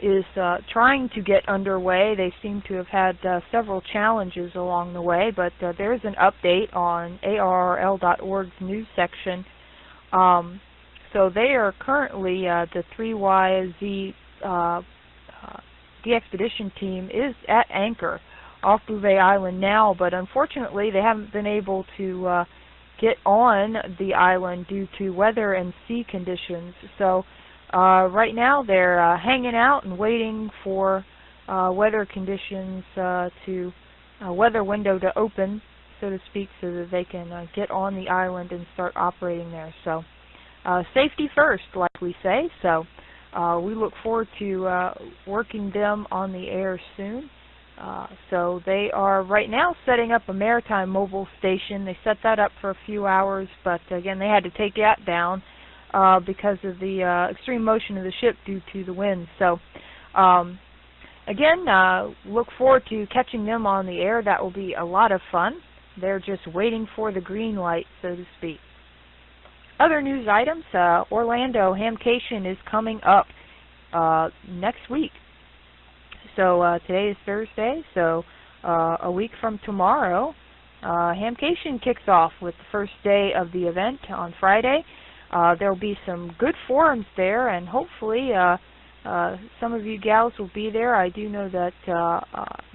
is trying to get underway. They seem to have had several challenges along the way, but there's an update on ARRL.org's news section. So they are currently, the 3YZ DXpedition team is at anchor off Bouvet Island now, but unfortunately they haven't been able to get on the island due to weather and sea conditions. So right now they're hanging out and waiting for weather conditions weather window to open, so to speak, so that they can get on the island and start operating there. So safety first, like we say. So we look forward to working them on the air soon. So they are right now setting up a maritime mobile station. They set that up for a few hours, but again they had to take that down because of the extreme motion of the ship due to the wind. So again, look forward to catching them on the air. That will be a lot of fun. They're just waiting for the green light, so to speak. Other news items, Orlando Hamcation is coming up next week. So today is Thursday, so a week from tomorrow, Hamcation kicks off with the first day of the event on Friday. There will be some good forums there, and hopefully some of you gals will be there. I do know that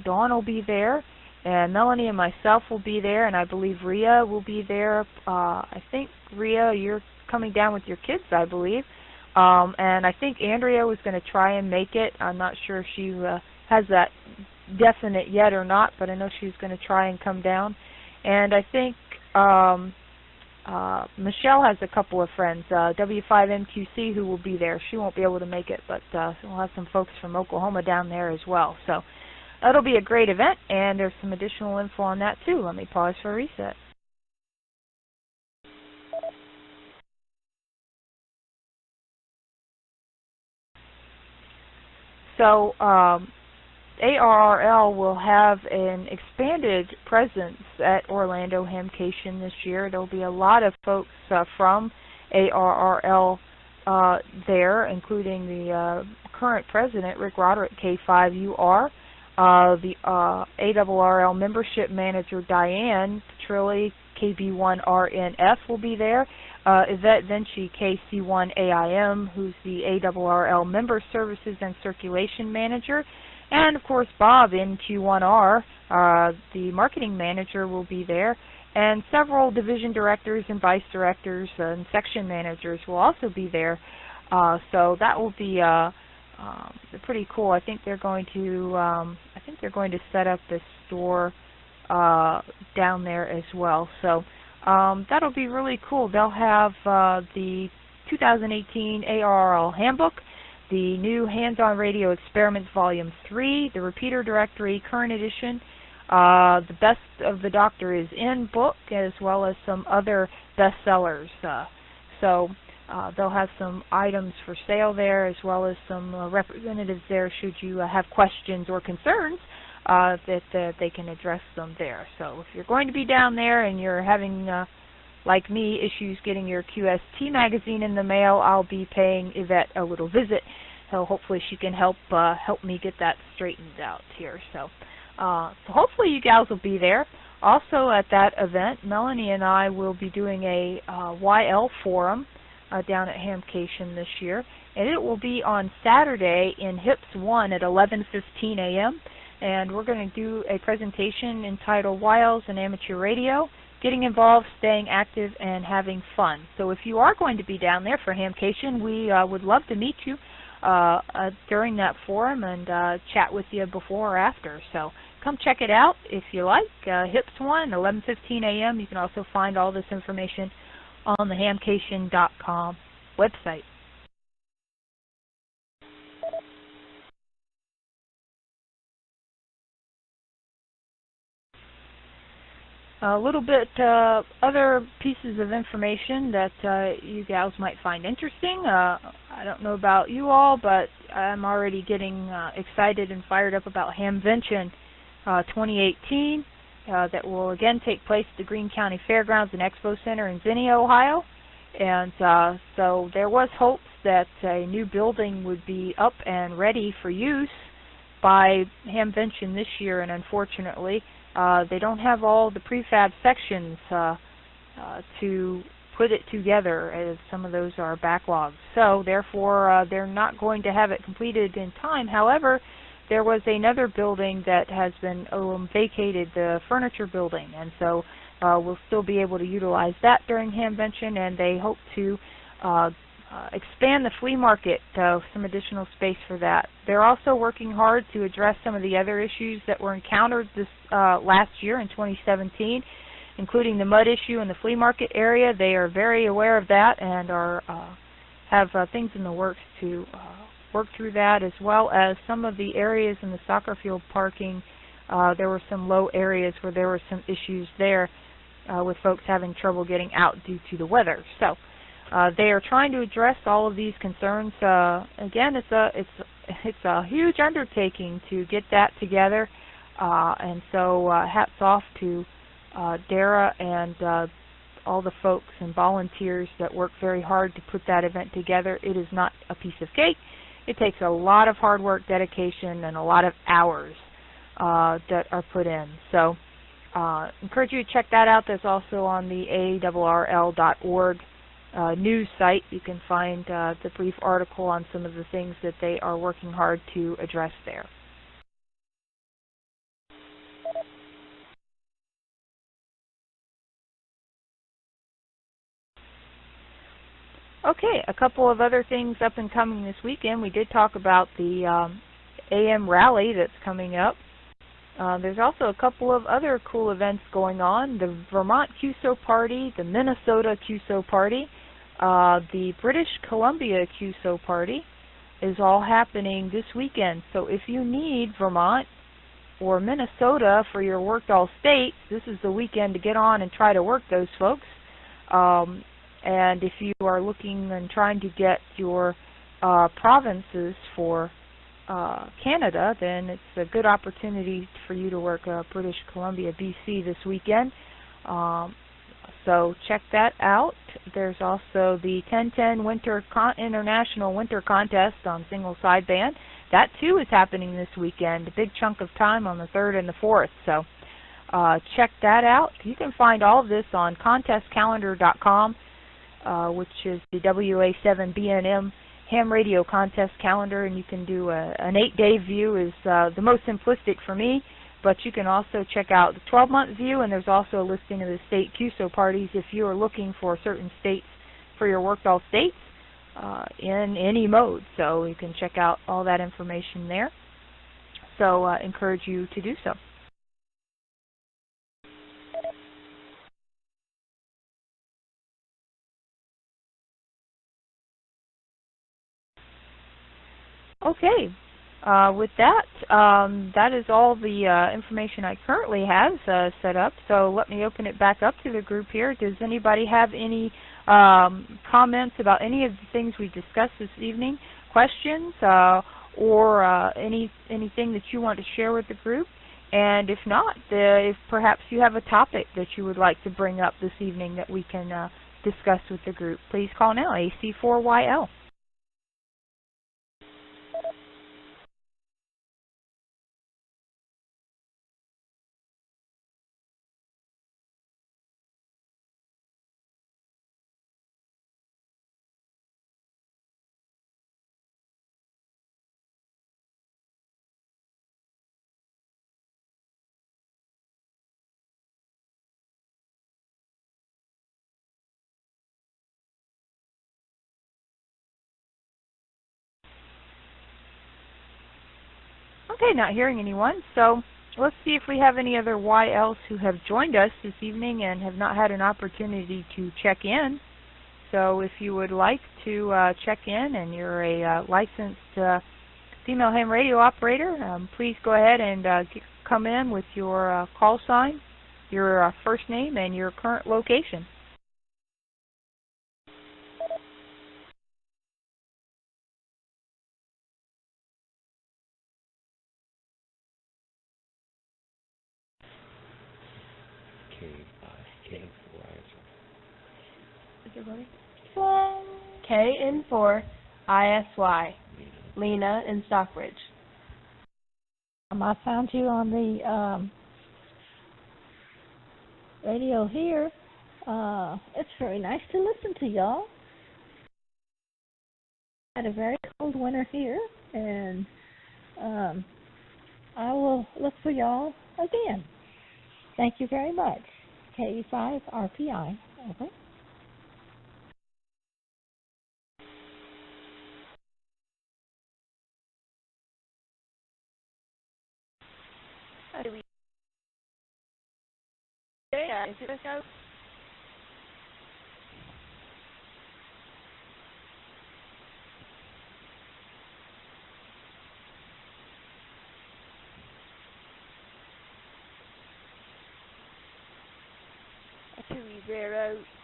Dawn will be there, and Melanie and myself will be there, and I believe Rhea will be there. I think, Rhea, you're coming down with your kids, I believe. And I think Andrea was going to try and make it. I'm not sure if she has that definite yet or not, but I know she's going to try and come down. And I think Michelle has a couple of friends, W5MQC, who will be there. She won't be able to make it, but we'll have some folks from Oklahoma down there as well. So that'll be a great event, and there's some additional info on that too. Let me pause for a reset. So ARRL will have an expanded presence at Orlando Hamcation this year. There will be a lot of folks from ARRL there, including the current president, Rick Roderick, K5UR, the ARRL membership manager, Diane Petrilli, KB1RNF, will be there. Yvette Vinci, KC1AIM, who's the ARRL Member Services and Circulation Manager. And, of course, Bob, NQ1R, the Marketing Manager, will be there. And several division directors and vice directors and section managers will also be there. So that will be pretty cool. I think they're going to set up this store down there as well. So that'll be really cool. They'll have the 2018 ARRL Handbook, the new Hands-on Radio Experiments Volume 3, the Repeater Directory Current Edition, the Best of the Doctor is In book, as well as some other bestsellers. So they'll have some items for sale there, as well as some representatives there should you have questions or concerns that they can address them there. So if you're going to be down there and you're having, like me, issues getting your QST magazine in the mail, I'll be paying Yvette a little visit. So hopefully she can help me get that straightened out here. So hopefully you gals will be there. Also at that event, Melanie and I will be doing a YL forum down at Hamcation this year, and it will be on Saturday in HIPS 1 at 11:15 a.m. And we're going to do a presentation entitled YLs and Amateur Radio, Getting Involved, Staying Active, and Having Fun. So if you are going to be down there for Hamcation, we would love to meet you during that forum and chat with you before or after. So come check it out if you like. HIPS 1, 11:15 a.m. You can also find all this information on the hamcation.com website. A little bit other pieces of information that you gals might find interesting. I don't know about you all, but I'm already getting excited and fired up about Hamvention 2018 that will again take place at the Greene County Fairgrounds and Expo Center in Zinnia, Ohio. And so there was hopes that a new building would be up and ready for use by Hamvention this year, and unfortunately they don't have all the prefab sections to put it together, as some of those are backlogged. So therefore they're not going to have it completed in time. However, there was another building that has been vacated, the furniture building, and so we'll still be able to utilize that during Hamvention, and they hope to expand the flea market, some additional space for that. They're also working hard to address some of the other issues that were encountered this last year in 2017, including the mud issue in the flea market area. They are very aware of that and are have things in the works to work through that, as well as some of the areas in the soccer field parking. There were some low areas where there were some issues there with folks having trouble getting out due to the weather. So they are trying to address all of these concerns. Again, it's a huge undertaking to get that together, and so hats off to Dara and all the folks and volunteers that work very hard to put that event together. It is not a piece of cake. It takes a lot of hard work, dedication, and a lot of hours that are put in. So encourage you to check that out. That's also on the ARRL.org news site. You can find the brief article on some of the things that they are working hard to address there. Okay, a couple of other things up and coming this weekend. We did talk about the AM rally that's coming up. There's also a couple of other cool events going on. The Vermont QSO Party, the Minnesota QSO Party, the British Columbia QSO Party is all happening this weekend. So if you need Vermont or Minnesota for your worked all states, this is the weekend to get on and try to work those folks. And if you are looking and trying to get your provinces for Canada, then it's a good opportunity for you to work British Columbia, BC this weekend. So check that out. There's also the 1010 International Winter Contest on single sideband. That too is happening this weekend, a big chunk of time on the 3rd and the 4th. So check that out. You can find all of this on contestcalendar.com, which is the WA7BNM ham radio contest calendar, and you can do an 8-day view is the most simplistic for me. but you can also check out the 12-month view, and there's also a listing of the state QSO parties if you are looking for certain states for your worked all states in any mode. So you can check out all that information there. So I encourage you to do so. Okay, with that, that is all the information I currently have set up. So let me open it back up to the group here. Does anybody have any comments about any of the things we discussed this evening? Questions or anything that you want to share with the group? And if not, if perhaps you have a topic that you would like to bring up this evening that we can discuss with the group, please call now, AC4YL. Okay, not hearing anyone, so let's see if we have any other YLs who have joined us this evening and have not had an opportunity to check in. So if you would like to check in and you're a licensed female ham radio operator, please go ahead and come in with your call sign, your first name, and your current location. KN4ISY, Lena in Stockbridge. I found you on the radio here. It's very nice to listen to y'all. Had a very cold winter here, and I will look for y'all again. Thank you very much. KE5RPI. Over. How do we? Yeah, is it okay?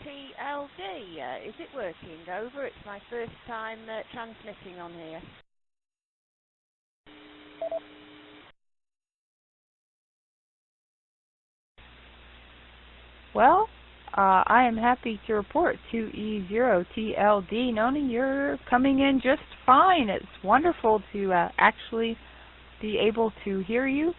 TLD, is it working? Over. It's my first time transmitting on here. Well, I am happy to report 2E0TLD. Noni, you're coming in just fine. It's wonderful to actually be able to hear you.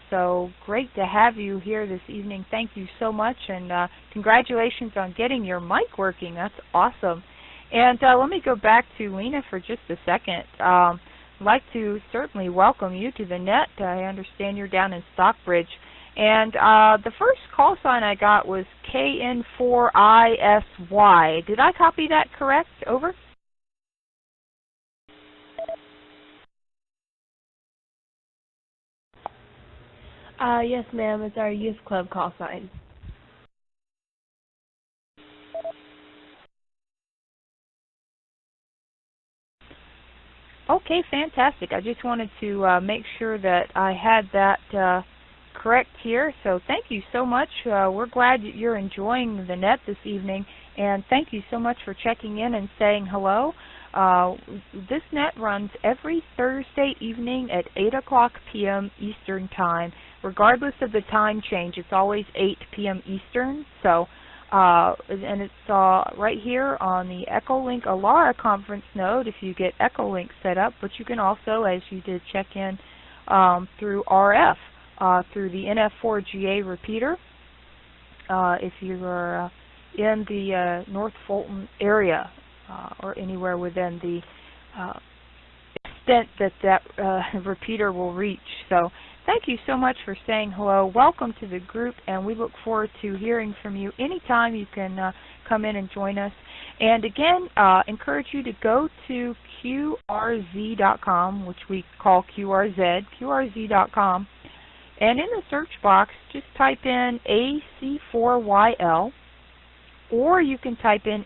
So great to have you here this evening. Thank you so much, and congratulations on getting your mic working. That's awesome. And let me go back to Lena for just a second. I'd like to certainly welcome you to the net. I understand you're down in Stockbridge. And the first call sign I got was KN4ISY. Did I copy that correct? Over. Yes, ma'am. It's our youth club call sign. Okay, fantastic. I just wanted to make sure that I had that correct here. So thank you so much. We're glad that you're enjoying the net this evening, and thank you so much for checking in and saying hello. This net runs every Thursday evening at 8 o'clock p.m. Eastern Time. Regardless of the time change, it's always 8 p.m. Eastern. So, and it's right here on the EchoLink ALARA Conference node if you get EchoLink set up, but you can also, as you did, check in through RF, through the NF4GA repeater if you are in the North Fulton area or anywhere within the extent that repeater will reach. So thank you so much for saying hello. Welcome to the group, and we look forward to hearing from you anytime you can come in and join us. And again, encourage you to go to QRZ.com, which we call QRZ, QRZ.com, and in the search box, just type in AC4YL, or you can type in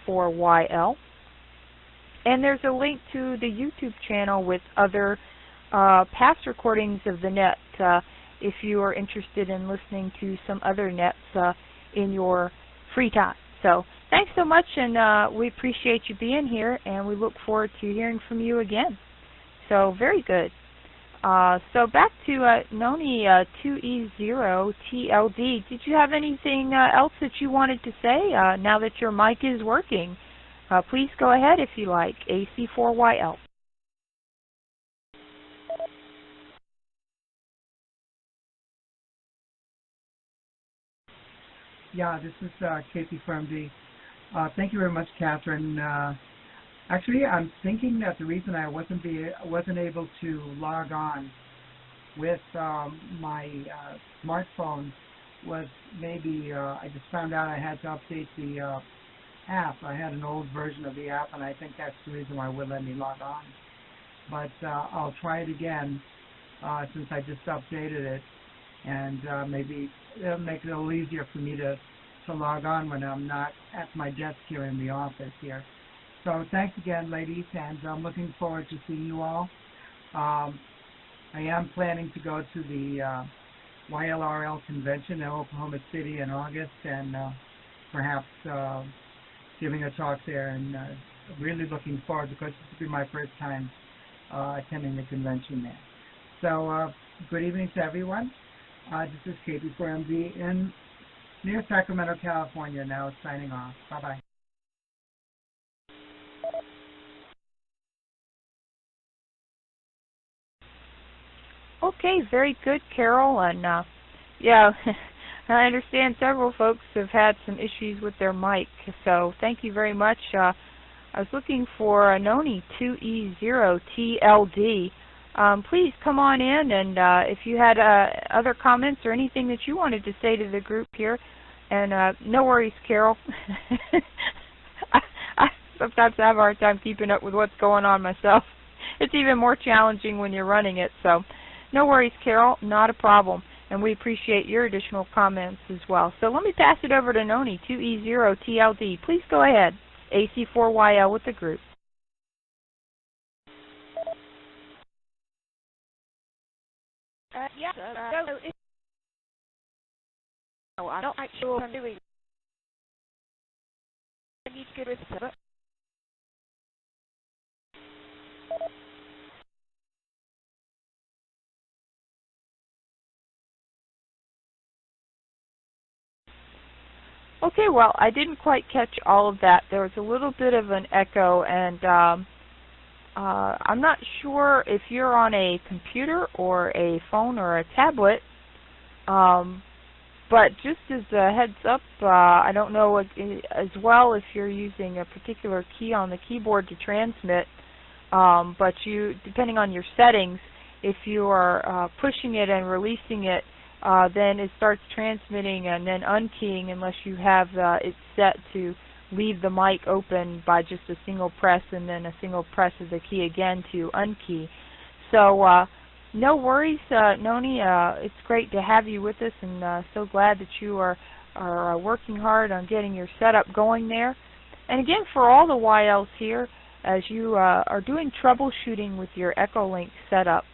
AG4YL, and there's a link to the YouTube channel with other past recordings of the net if you are interested in listening to some other nets in your free time. So thanks so much, and we appreciate you being here, and we look forward to hearing from you again. So very good. So back to Noni 2E0TLD. Did you have anything else that you wanted to say now that your mic is working? Please go ahead if you like. AC4YL. Yeah, this is Casey from MD. Thank you very much, Catherine. Actually, I'm thinking that the reason I wasn't able to log on with my smartphone was maybe I just found out I had to update the app. I had an old version of the app, and I think that's the reason why it wouldn't let me log on. But I'll try it again since I just updated it, and maybe it'll make it a little easier for me to log on when I'm not at my desk here in the office here. So thanks again, ladies, and I'm looking forward to seeing you all. I am planning to go to the YLRL convention in Oklahoma City in August, and perhaps giving a talk there, and really looking forward because this will be my first time attending the convention there. So good evening to everyone. This is KB4MD in near Sacramento, California, now signing off. Bye-bye. Okay, very good, Carol. And yeah, I understand several folks have had some issues with their mic, so thank you very much. I was looking for Noni 2E0TLD. Please come on in, and if you had other comments or anything that you wanted to say to the group here, and no worries, Carol. I sometimes have a hard time keeping up with what's going on myself. It's even more challenging when you're running it, so no worries, Carol, not a problem, and we appreciate your additional comments as well. So let me pass it over to Noni 2E0TLD. Please go ahead, AC4YL with the group. Yeah, no, I'm not quite sure what I'm doing. I need to get rid of it. Okay, well, I didn't quite catch all of that. There was a little bit of an echo, and I'm not sure if you're on a computer or a phone or a tablet, but just as a heads up, I don't know as well if you're using a particular key on the keyboard to transmit, but you, depending on your settings, if you are pushing it and releasing it, then it starts transmitting and then unkeying unless you have it set to leave the mic open by just a single press and then a single press of the key again to unkey. So no worries, Noni. It's great to have you with us, and so glad that you are working hard on getting your setup going there. And again, for all the YLs here, as you are doing troubleshooting with your Echolink setup,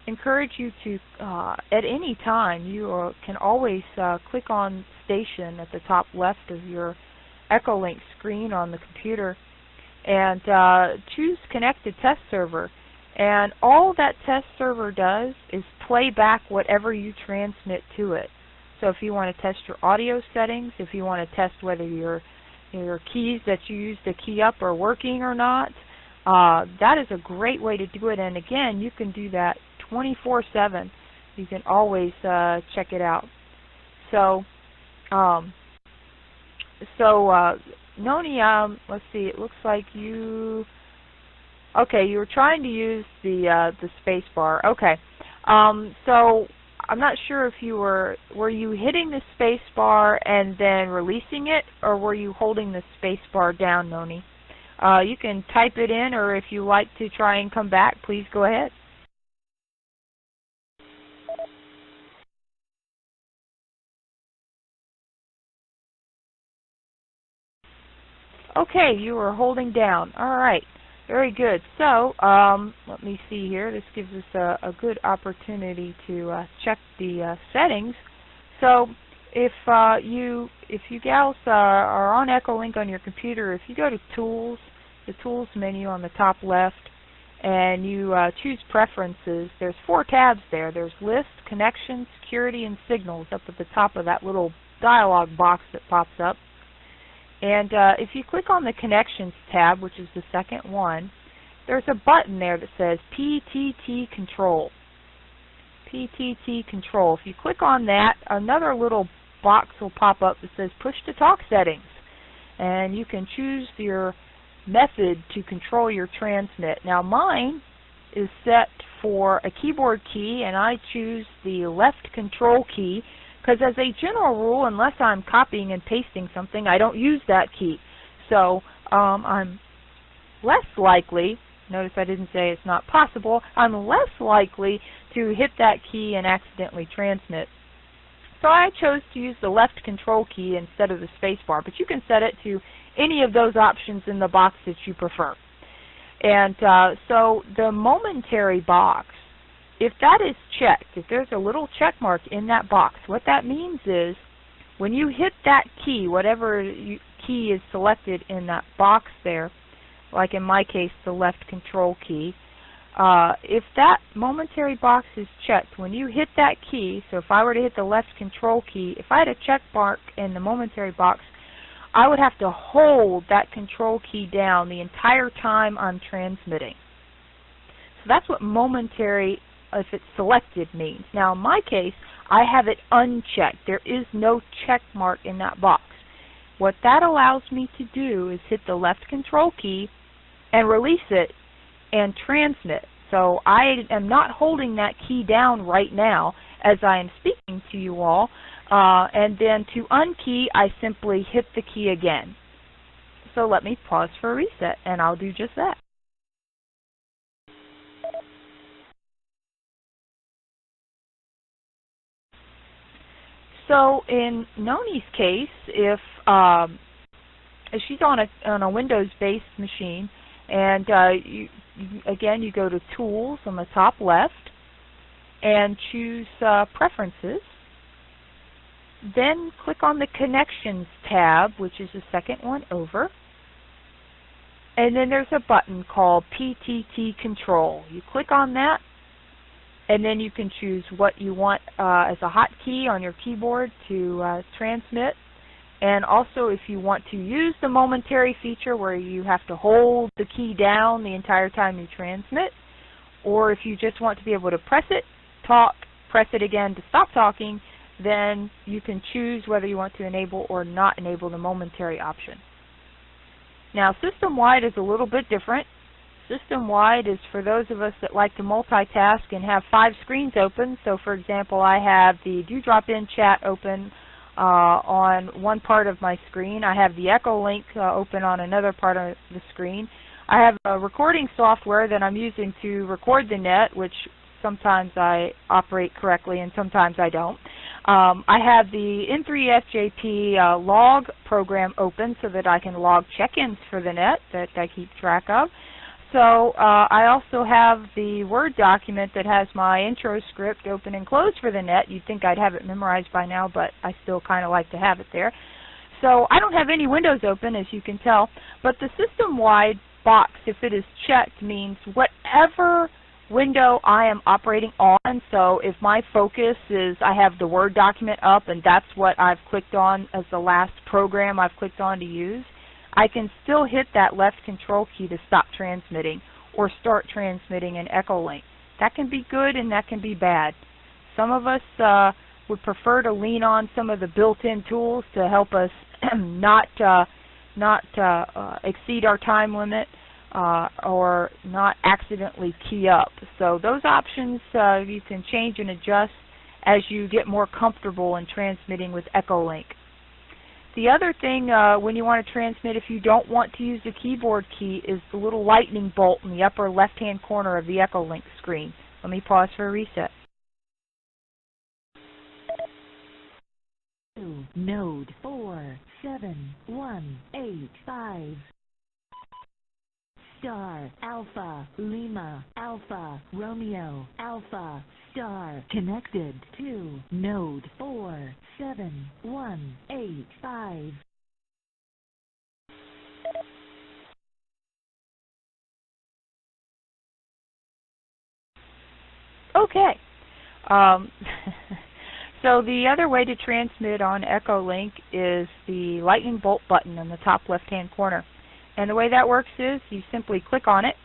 encourage you to, at any time, you can always click on Station at the top left of your Echolink screen on the computer and choose Connect to Test Server. And all that test server does is play back whatever you transmit to it. So if you want to test your audio settings, if you want to test whether your keys that you use to key up are working or not, that is a great way to do it. And again, you can do that 24/7. You can always check it out. So, Noni, let's see. It looks like you. Okay, you were trying to use the space bar. Okay, So I'm not sure if you were you hitting the space bar and then releasing it, or were you holding the space bar down, Noni? You can type it in, or if you like to try and come back, please go ahead. Okay, you were holding down. All right, very good. So let me see here. This gives us a good opportunity to check the settings. So if you gals are on Echolink on your computer, if you go to Tools, the Tools menu on the top left, and you choose Preferences, there's 4 tabs there. There's List, Connection, Security, and Signals up at the top of that little dialog box that pops up. And if you click on the Connections tab, which is the second one, there's a button there that says PTT Control. PTT Control. If you click on that, another little box will pop up that says Push to Talk Settings. And you can choose your method to control your transmit. Now mine is set for a keyboard key, and I choose the left control key, because as a general rule, unless I'm copying and pasting something, I don't use that key. So I'm less likely, notice I didn't say it's not possible, I'm less likely to hit that key and accidentally transmit. So I chose to use the left control key instead of the space bar, but you can set it to any of those options in the box that you prefer. And so the momentary box, if that is checked, if there's a little check mark in that box, what that means is when you hit that key, whatever key is selected in that box there, like in my case the left control key, if that momentary box is checked, when you hit that key, so if I were to hit the left control key, if I had a check mark in the momentary box, I would have to hold that control key down the entire time I'm transmitting. So that's what momentary, if it's selected, means. Now in my case, I have it unchecked. There is no check mark in that box. What that allows me to do is hit the left control key and release it and transmit. So I am not holding that key down right now as I am speaking to you all. And then to unkey, I simply hit the key again. So let me pause for a reset, and I'll do just that. So in Noni's case, if she's on a Windows-based machine, and again you go to Tools on the top left and choose Preferences. Then click on the Connections tab, which is the second one over. And then there's a button called PTT Control. You click on that, and then you can choose what you want as a hotkey on your keyboard to transmit. And also if you want to use the momentary feature where you have to hold the key down the entire time you transmit, or if you just want to be able to press it, talk, press it again to stop talking, then you can choose whether you want to enable or not enable the momentary option. Now system-wide is a little bit different. System-wide is for those of us that like to multitask and have 5 screens open. So for example, I have the Do-Drop-In chat open on one part of my screen. I have the Echolink open on another part of the screen. I have a recording software that I'm using to record the net, which sometimes I operate correctly and sometimes I don't. I have the N3FJP log program open so that I can log check-ins for the net that I keep track of. So I also have the Word document that has my intro script open and closed for the net. You'd think I'd have it memorized by now, but I still kind of like to have it there. So I don't have any windows open, as you can tell, but the system-wide box, if it is checked, means whatever window I am operating on. So if my focus is I have the Word document up and that's what I've clicked on as the last program I've clicked on to use, I can still hit that left control key to stop transmitting or start transmitting in Echolink. That can be good and that can be bad. Some of us would prefer to lean on some of the built-in tools to help us not exceed our time limit. or not accidentally key up. So those options you can change and adjust as you get more comfortable in transmitting with Echolink. The other thing when you want to transmit, if you don't want to use the keyboard key, is the little lightning bolt in the upper left-hand corner of the Echolink screen. Let me pause for a reset. Node 47185. Star Alpha Lima Alpha Romeo Alpha Star connected to node 47185. Okay. So the other way to transmit on Echolink is the lightning bolt button in the top left-hand corner. And the way that works is you simply click on it,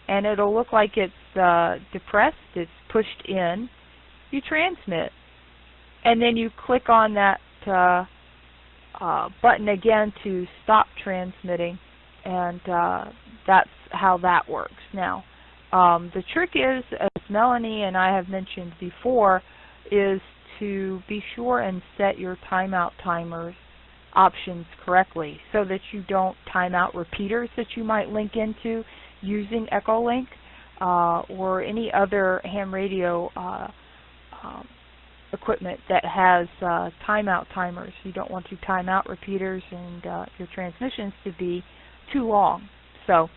and it'll look like it's depressed, it's pushed in. You transmit. And then you click on that button again to stop transmitting, and that's how that works. Now, the trick is, as Melanie and I have mentioned before, is to be sure and set your timeout timers options correctly so that you don't time out repeaters that you might link into using Echolink or any other ham radio equipment that has timeout timers. You don't want to time out repeaters and your transmissions to be too long. So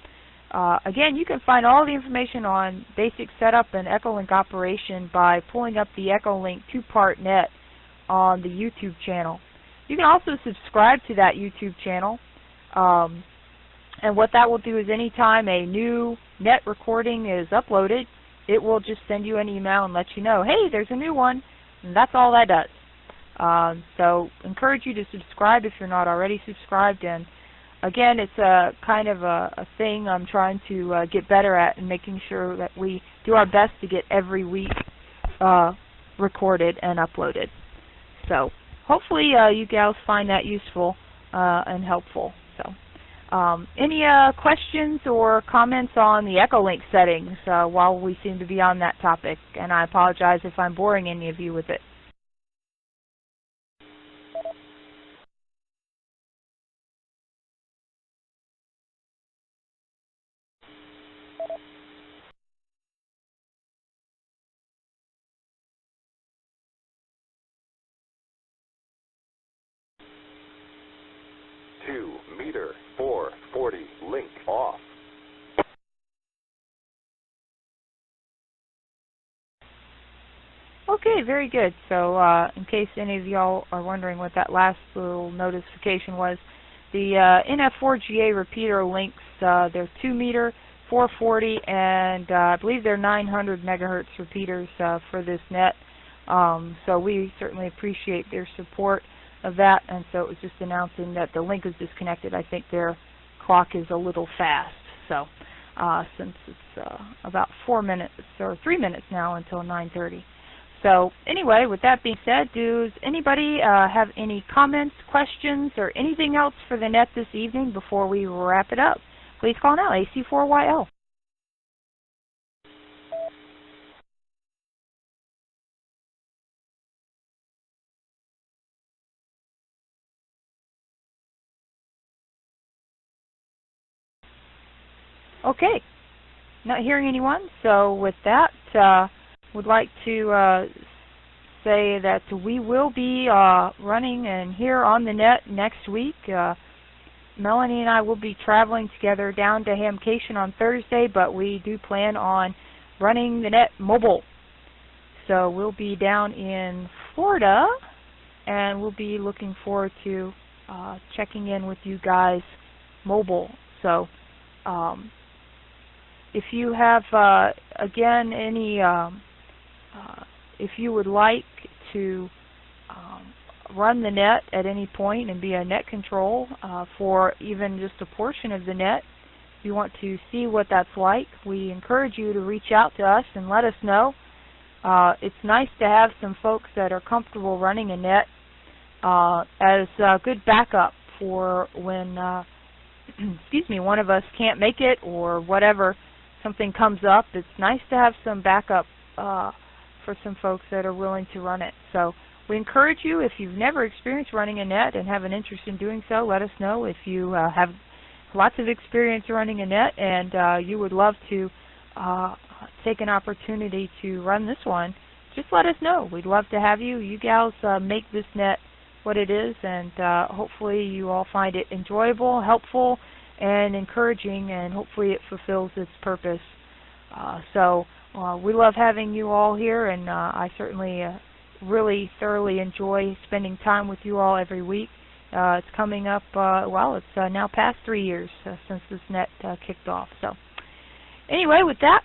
again, you can find all the information on basic setup and Echolink operation by pulling up the Echolink 2-part net on the YouTube channel. You can also subscribe to that YouTube channel, and what that will do is anytime a new net recording is uploaded, it will just send you an email and let you know, hey, there's a new one, and that's all that does. So encourage you to subscribe if you're not already subscribed, and again, it's a kind of a thing I'm trying to get better at, and making sure that we do our best to get every week recorded and uploaded. So hopefully you gals find that useful and helpful. So any questions or comments on the Echolink settings while we seem to be on that topic? And I apologize if I'm boring any of you with it. Meter 440 link off. Okay, very good. So in case any of y'all are wondering what that last little notification was, the NF4GA repeater links, they're 2 meter, 440, and I believe they're 900 megahertz repeaters for this net. So we certainly appreciate their support of that, and so it was just announcing that the link is disconnected. I think their clock is a little fast, so since it's about 4 minutes or 3 minutes now until 9:30. So anyway, with that being said, does anybody have any comments, questions, or anything else for the net this evening before we wrap it up? Please call now, AC4YL. Okay, not hearing anyone, so with that, would like to say that we will be running and here on the net next week. Melanie and I will be traveling together down to Hamcation on Thursday, but we do plan on running the net mobile. So we'll be down in Florida, and we'll be looking forward to checking in with you guys mobile. So if you have, again, any, if you would like to run the net at any point and be a net control for even just a portion of the net, if you want to see what that's like, we encourage you to reach out to us and let us know. It's nice to have some folks that are comfortable running a net as a good backup for when excuse me, one of us can't make it or whatever, something comes up, it's nice to have some backup for some folks that are willing to run it. So we encourage you, if you've never experienced running a net and have an interest in doing so, let us know. If you have lots of experience running a net and you would love to take an opportunity to run this one, just let us know. We'd love to have you. You gals make this net what it is, and hopefully you all find it enjoyable, helpful, and encouraging, and hopefully it fulfills its purpose. So we love having you all here, and I certainly really thoroughly enjoy spending time with you all every week. It's coming up, well, it's now past 3 years since this net kicked off. So anyway, with that,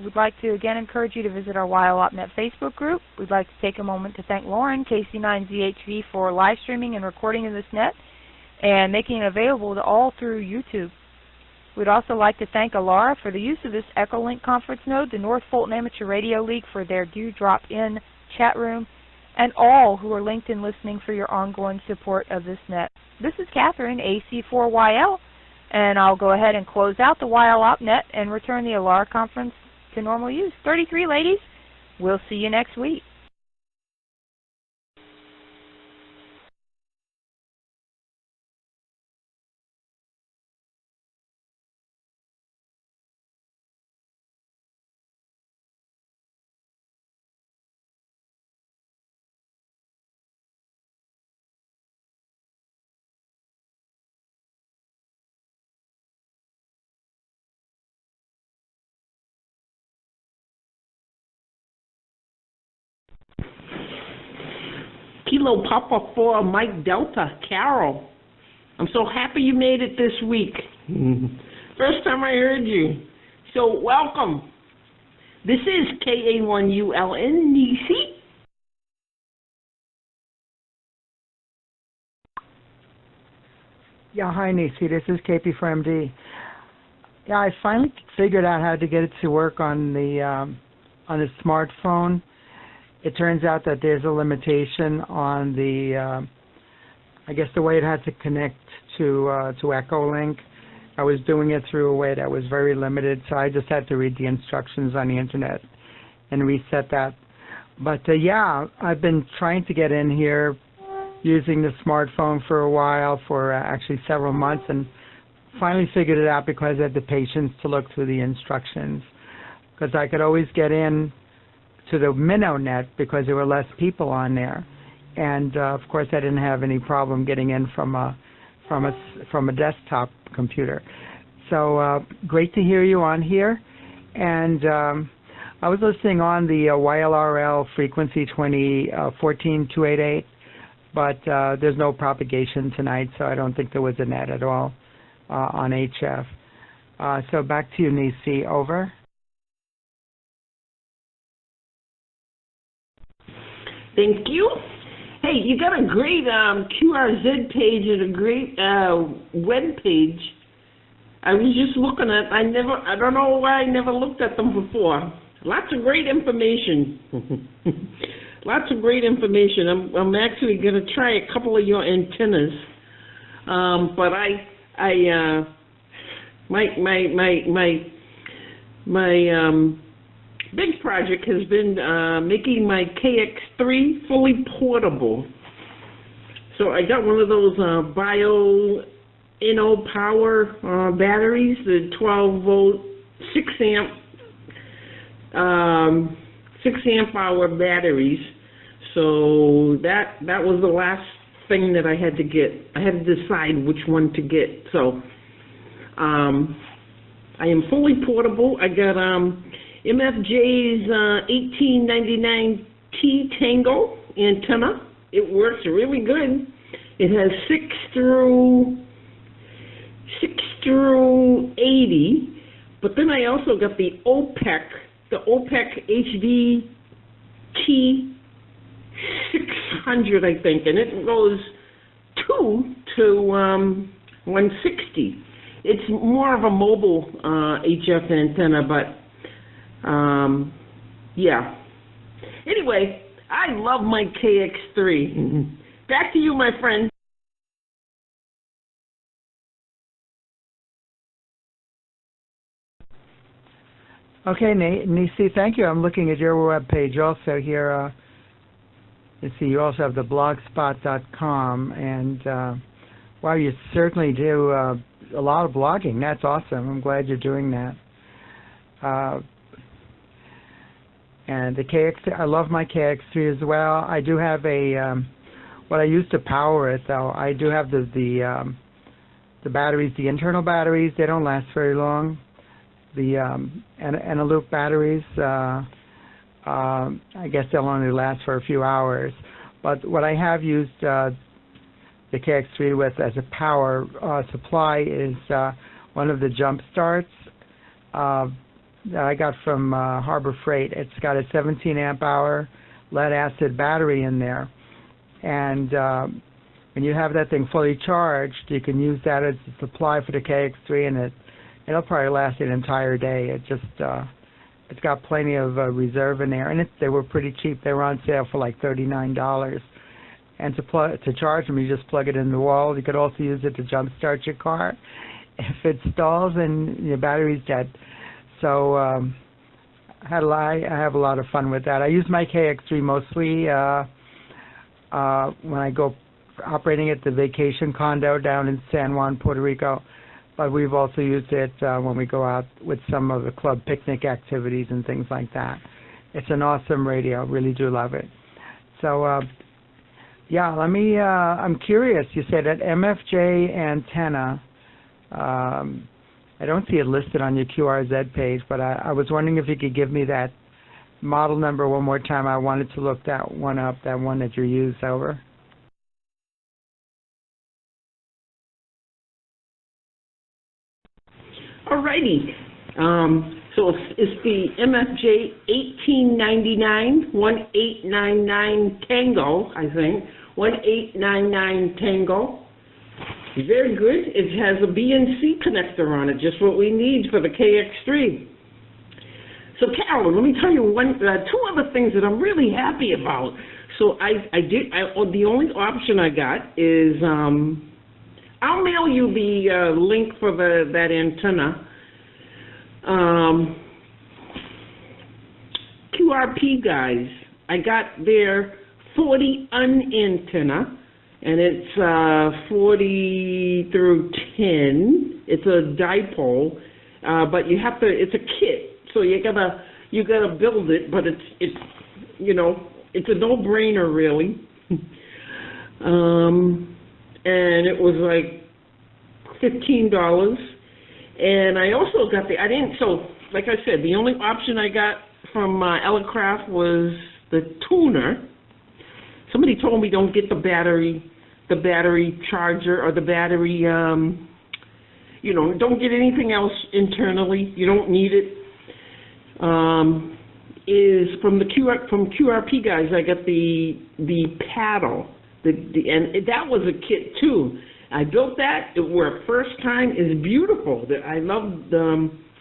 we'd like to again encourage you to visit our WildOpNet Facebook group. We'd like to take a moment to thank Lauren, KC9ZHV, for live streaming and recording of this net and making it available to all through YouTube. We'd also like to thank ALARA for the use of this EchoLink conference node, the North Fulton Amateur Radio League for their Drop-In chat room, and all who are linked and listening for your ongoing support of this net. This is Catherine, AC4YL, and I'll go ahead and close out the WildOpNet and return the ALARA conference to normal use. 33, ladies. We'll see you next week. Kilo Papa 4 Mike Delta, Carol. I'm so happy you made it this week. First time I heard you. So welcome. This is KA1ULN Nisi. Yeah, hi Nisi, this is KP4MD. Yeah, I finally figured out how to get it to work on the smartphone. It turns out that there's a limitation on the, I guess the way it had to connect to EchoLink. I was doing it through a way that was very limited, so I just had to read the instructions on the internet and reset that. But yeah, I've been trying to get in here using the smartphone for a while, for actually several months, and finally figured it out because I had the patience to look through the instructions. Because I could always get in to the MinnowNet because there were less people on there, and of course I didn't have any problem getting in from a desktop computer. So great to hear you on here, and I was listening on the YLRL frequency 14288, but there's no propagation tonight, so I don't think there was a net at all on HF. So back to you, Nisi. Over. Thank you. Hey, you got a great QRZ page and a great web page. I was just looking at. I don't know why I never looked at them before. Lots of great information. Lots of great information. I'm actually going to try a couple of your antennas, but my big project has been making my KX3 fully portable. So I got one of those Bio Inno Power batteries, the 12 volt, 6 amp hour batteries. So that was the last thing that I had to get. I had to decide which one to get. So I am fully portable. I got MFJ's 1899T Tango antenna. It works really good. It has 6 through 80, but then I also got the OPEC HD T600, I think, and it goes 2 to 160. It's more of a mobile HF antenna, but yeah. Anyway, I love my KX3. Back to you, my friend. Okay, Nisi, thank you. I'm looking at your web page also here. Let's see, you also have the blogspot.com, and wow, you certainly do a lot of blogging. That's awesome. I'm glad you're doing that. And the KX, I love my KX3 as well. I do have a, what I use to power it though, I do have the batteries, the internal batteries. They don't last very long. The Eneloop batteries, I guess they'll only last for a few hours. But what I have used the KX3 with as a power supply is one of the jump starts that I got from Harbor Freight. It's got a 17 amp hour lead acid battery in there, and when you have that thing fully charged, you can use that as a supply for the KX3, and it'll probably last an entire day. It just it's got plenty of reserve in there, and they were pretty cheap. They were on sale for like $39. And to charge them, you just plug it in the wall. You could also use it to jump start your car if it stalls and your battery's dead. So I have a lot of fun with that. I use my KX3 mostly when I go operating at the vacation condo down in San Juan, Puerto Rico. But we've also used it when we go out with some of the club picnic activities and things like that. It's an awesome radio. Really do love it. So, yeah, I'm curious. You said that MFJ antenna. I don't see it listed on your QRZ page, but I was wondering if you could give me that model number one more time. I wanted to look that one up, that one that you used over. Alrighty. So it's the MFJ 1899 Tango, I think. 1899 Tango. Very good. It has a BNC connector on it, just what we need for the KX3. So Carol, let me tell you two other things that I'm really happy about. So the only option I got is I'll mail you the link for that antenna. QRP guys, I got their 40 antenna, and it's 40 through 10. It's a dipole, but you have to. It's a kit, so you gotta build it. But it's you know, it's a no-brainer really. And it was like $15. And I also got like I said, the only option I got from Elecraft was the tuner. Somebody told me don't get the battery charger or the battery, you know, don't get anything else internally. You don't need it. Is from QRP guys, I got the paddle. And that was a kit too. I built that. It worked first time. It's beautiful. I love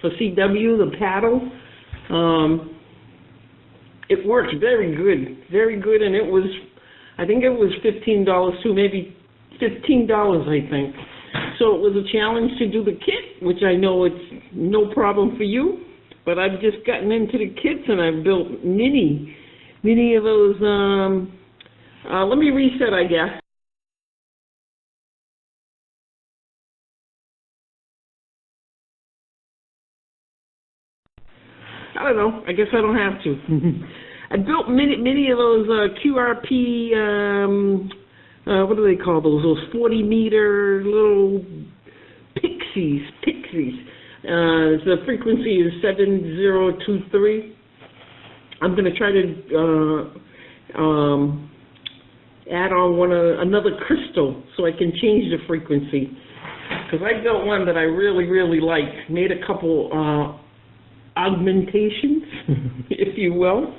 for CW the paddle. It works very good, and it was, I think it was $15 too, maybe $15 I think. So it was a challenge to do the kit, which I know it's no problem for you. But I've just gotten into the kits and I've built many of those. Let me reset, I guess. I don't know. I guess I don't have to. I built many of those QRP, what do they call those? Those 40-meter little pixies. The frequency is 7023. I'm going to try to add on another crystal so I can change the frequency. Because I built one that I really like. Made a couple augmentations, if you will.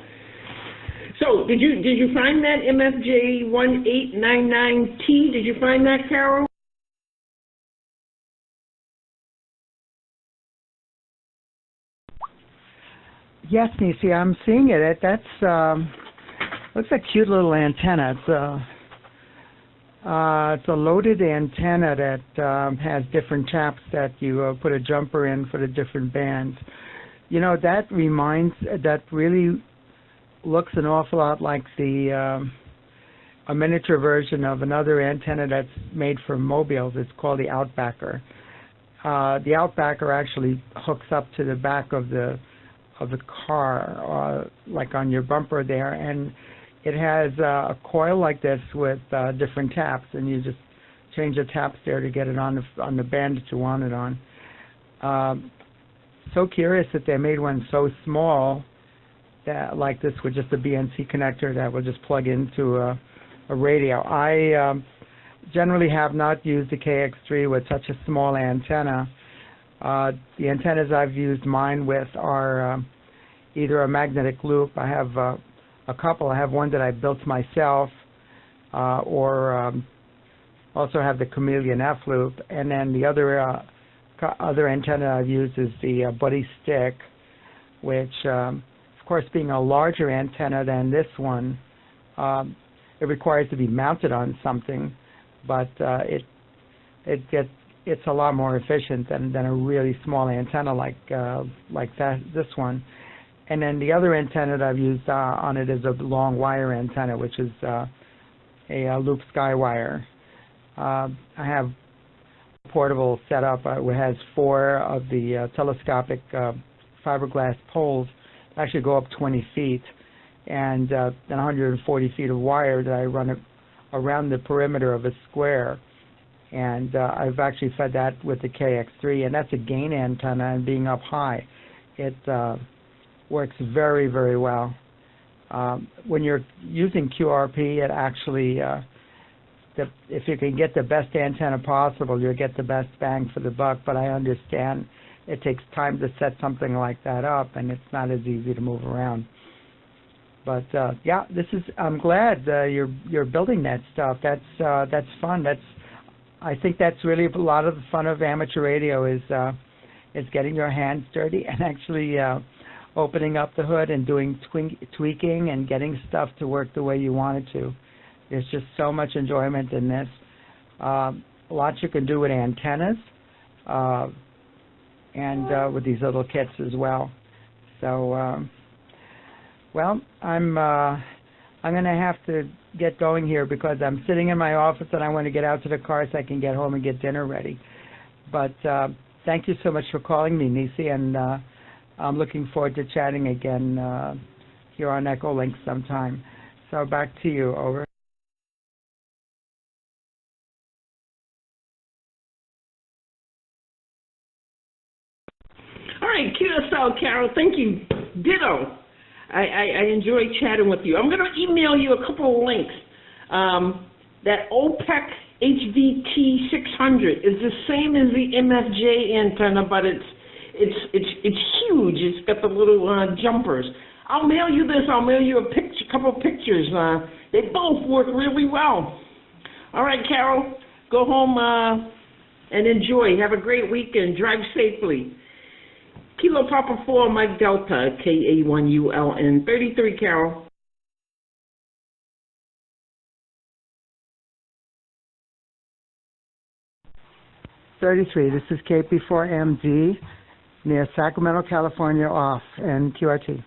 So, did you find that MFJ 1899T? Did you find that, Carol? Yes, Nisi, I'm seeing it. That's looks like a cute little antenna. It's a loaded antenna that has different taps that you put a jumper in for the different bands. You know, that really looks an awful lot like a miniature version of another antenna that's made for mobiles. It's called the Outbacker. The Outbacker actually hooks up to the back of the car, like on your bumper there, and it has a coil like this with different taps, and you just change the taps there to get it on the band that you want it on. So curious that they made one so small that like this with just a BNC connector that will just plug into a radio. I generally have not used the KX3 with such a small antenna. The antennas I've used mine with are either a magnetic loop. I have a couple. I have one that I built myself, or also have the Chameleon F loop, and then the other antenna I've used is the Buddy Stick, which, of course, being a larger antenna than this one, it requires to be mounted on something, but it's a lot more efficient than a really small antenna like this one. And then the other antenna that I've used on it is a long wire antenna, which is a loop SkyWire. I have a portable setup which has 4 of the telescopic fiberglass poles that actually go up 20 feet, and then 140 feet of wire that I run around the perimeter of a square. And I've actually fed that with the KX3, and that's a gain antenna, and being up high, it works very, very well. When you're using QRP, it actually, if you can get the best antenna possible, you'll get the best bang for the buck, but I understand it takes time to set something like that up, and it's not as easy to move around. But yeah, I'm glad you're building that stuff. That's fun. I think that's really a lot of the fun of amateur radio is getting your hands dirty and actually opening up the hood and doing tweaking and getting stuff to work the way you want it to. There's just so much enjoyment in this. Lots you can do with antennas and with these little kits as well. So, well, I'm going to have to get going here because I'm sitting in my office and I want to get out to the car so I can get home and get dinner ready. But thank you so much for calling me, Nisi, and I'm looking forward to chatting again here on EchoLink sometime. So back to you, over. All right, QSL, Carol, thank you. Ditto. I enjoyed chatting with you. I'm going to email you a couple of links. That OPEC HVT 600 is the same as the MFJ antenna, but it's huge. It's got the little jumpers. I'll mail you this. I'll mail you a couple of pictures. They both work really well. All right, Carol, go home and enjoy. Have a great weekend. Drive safely. Kilo Papa 4, Mike Delta, KA1ULN 33, Carol. .33. This is KP4MD near Sacramento, California, off, and QRT.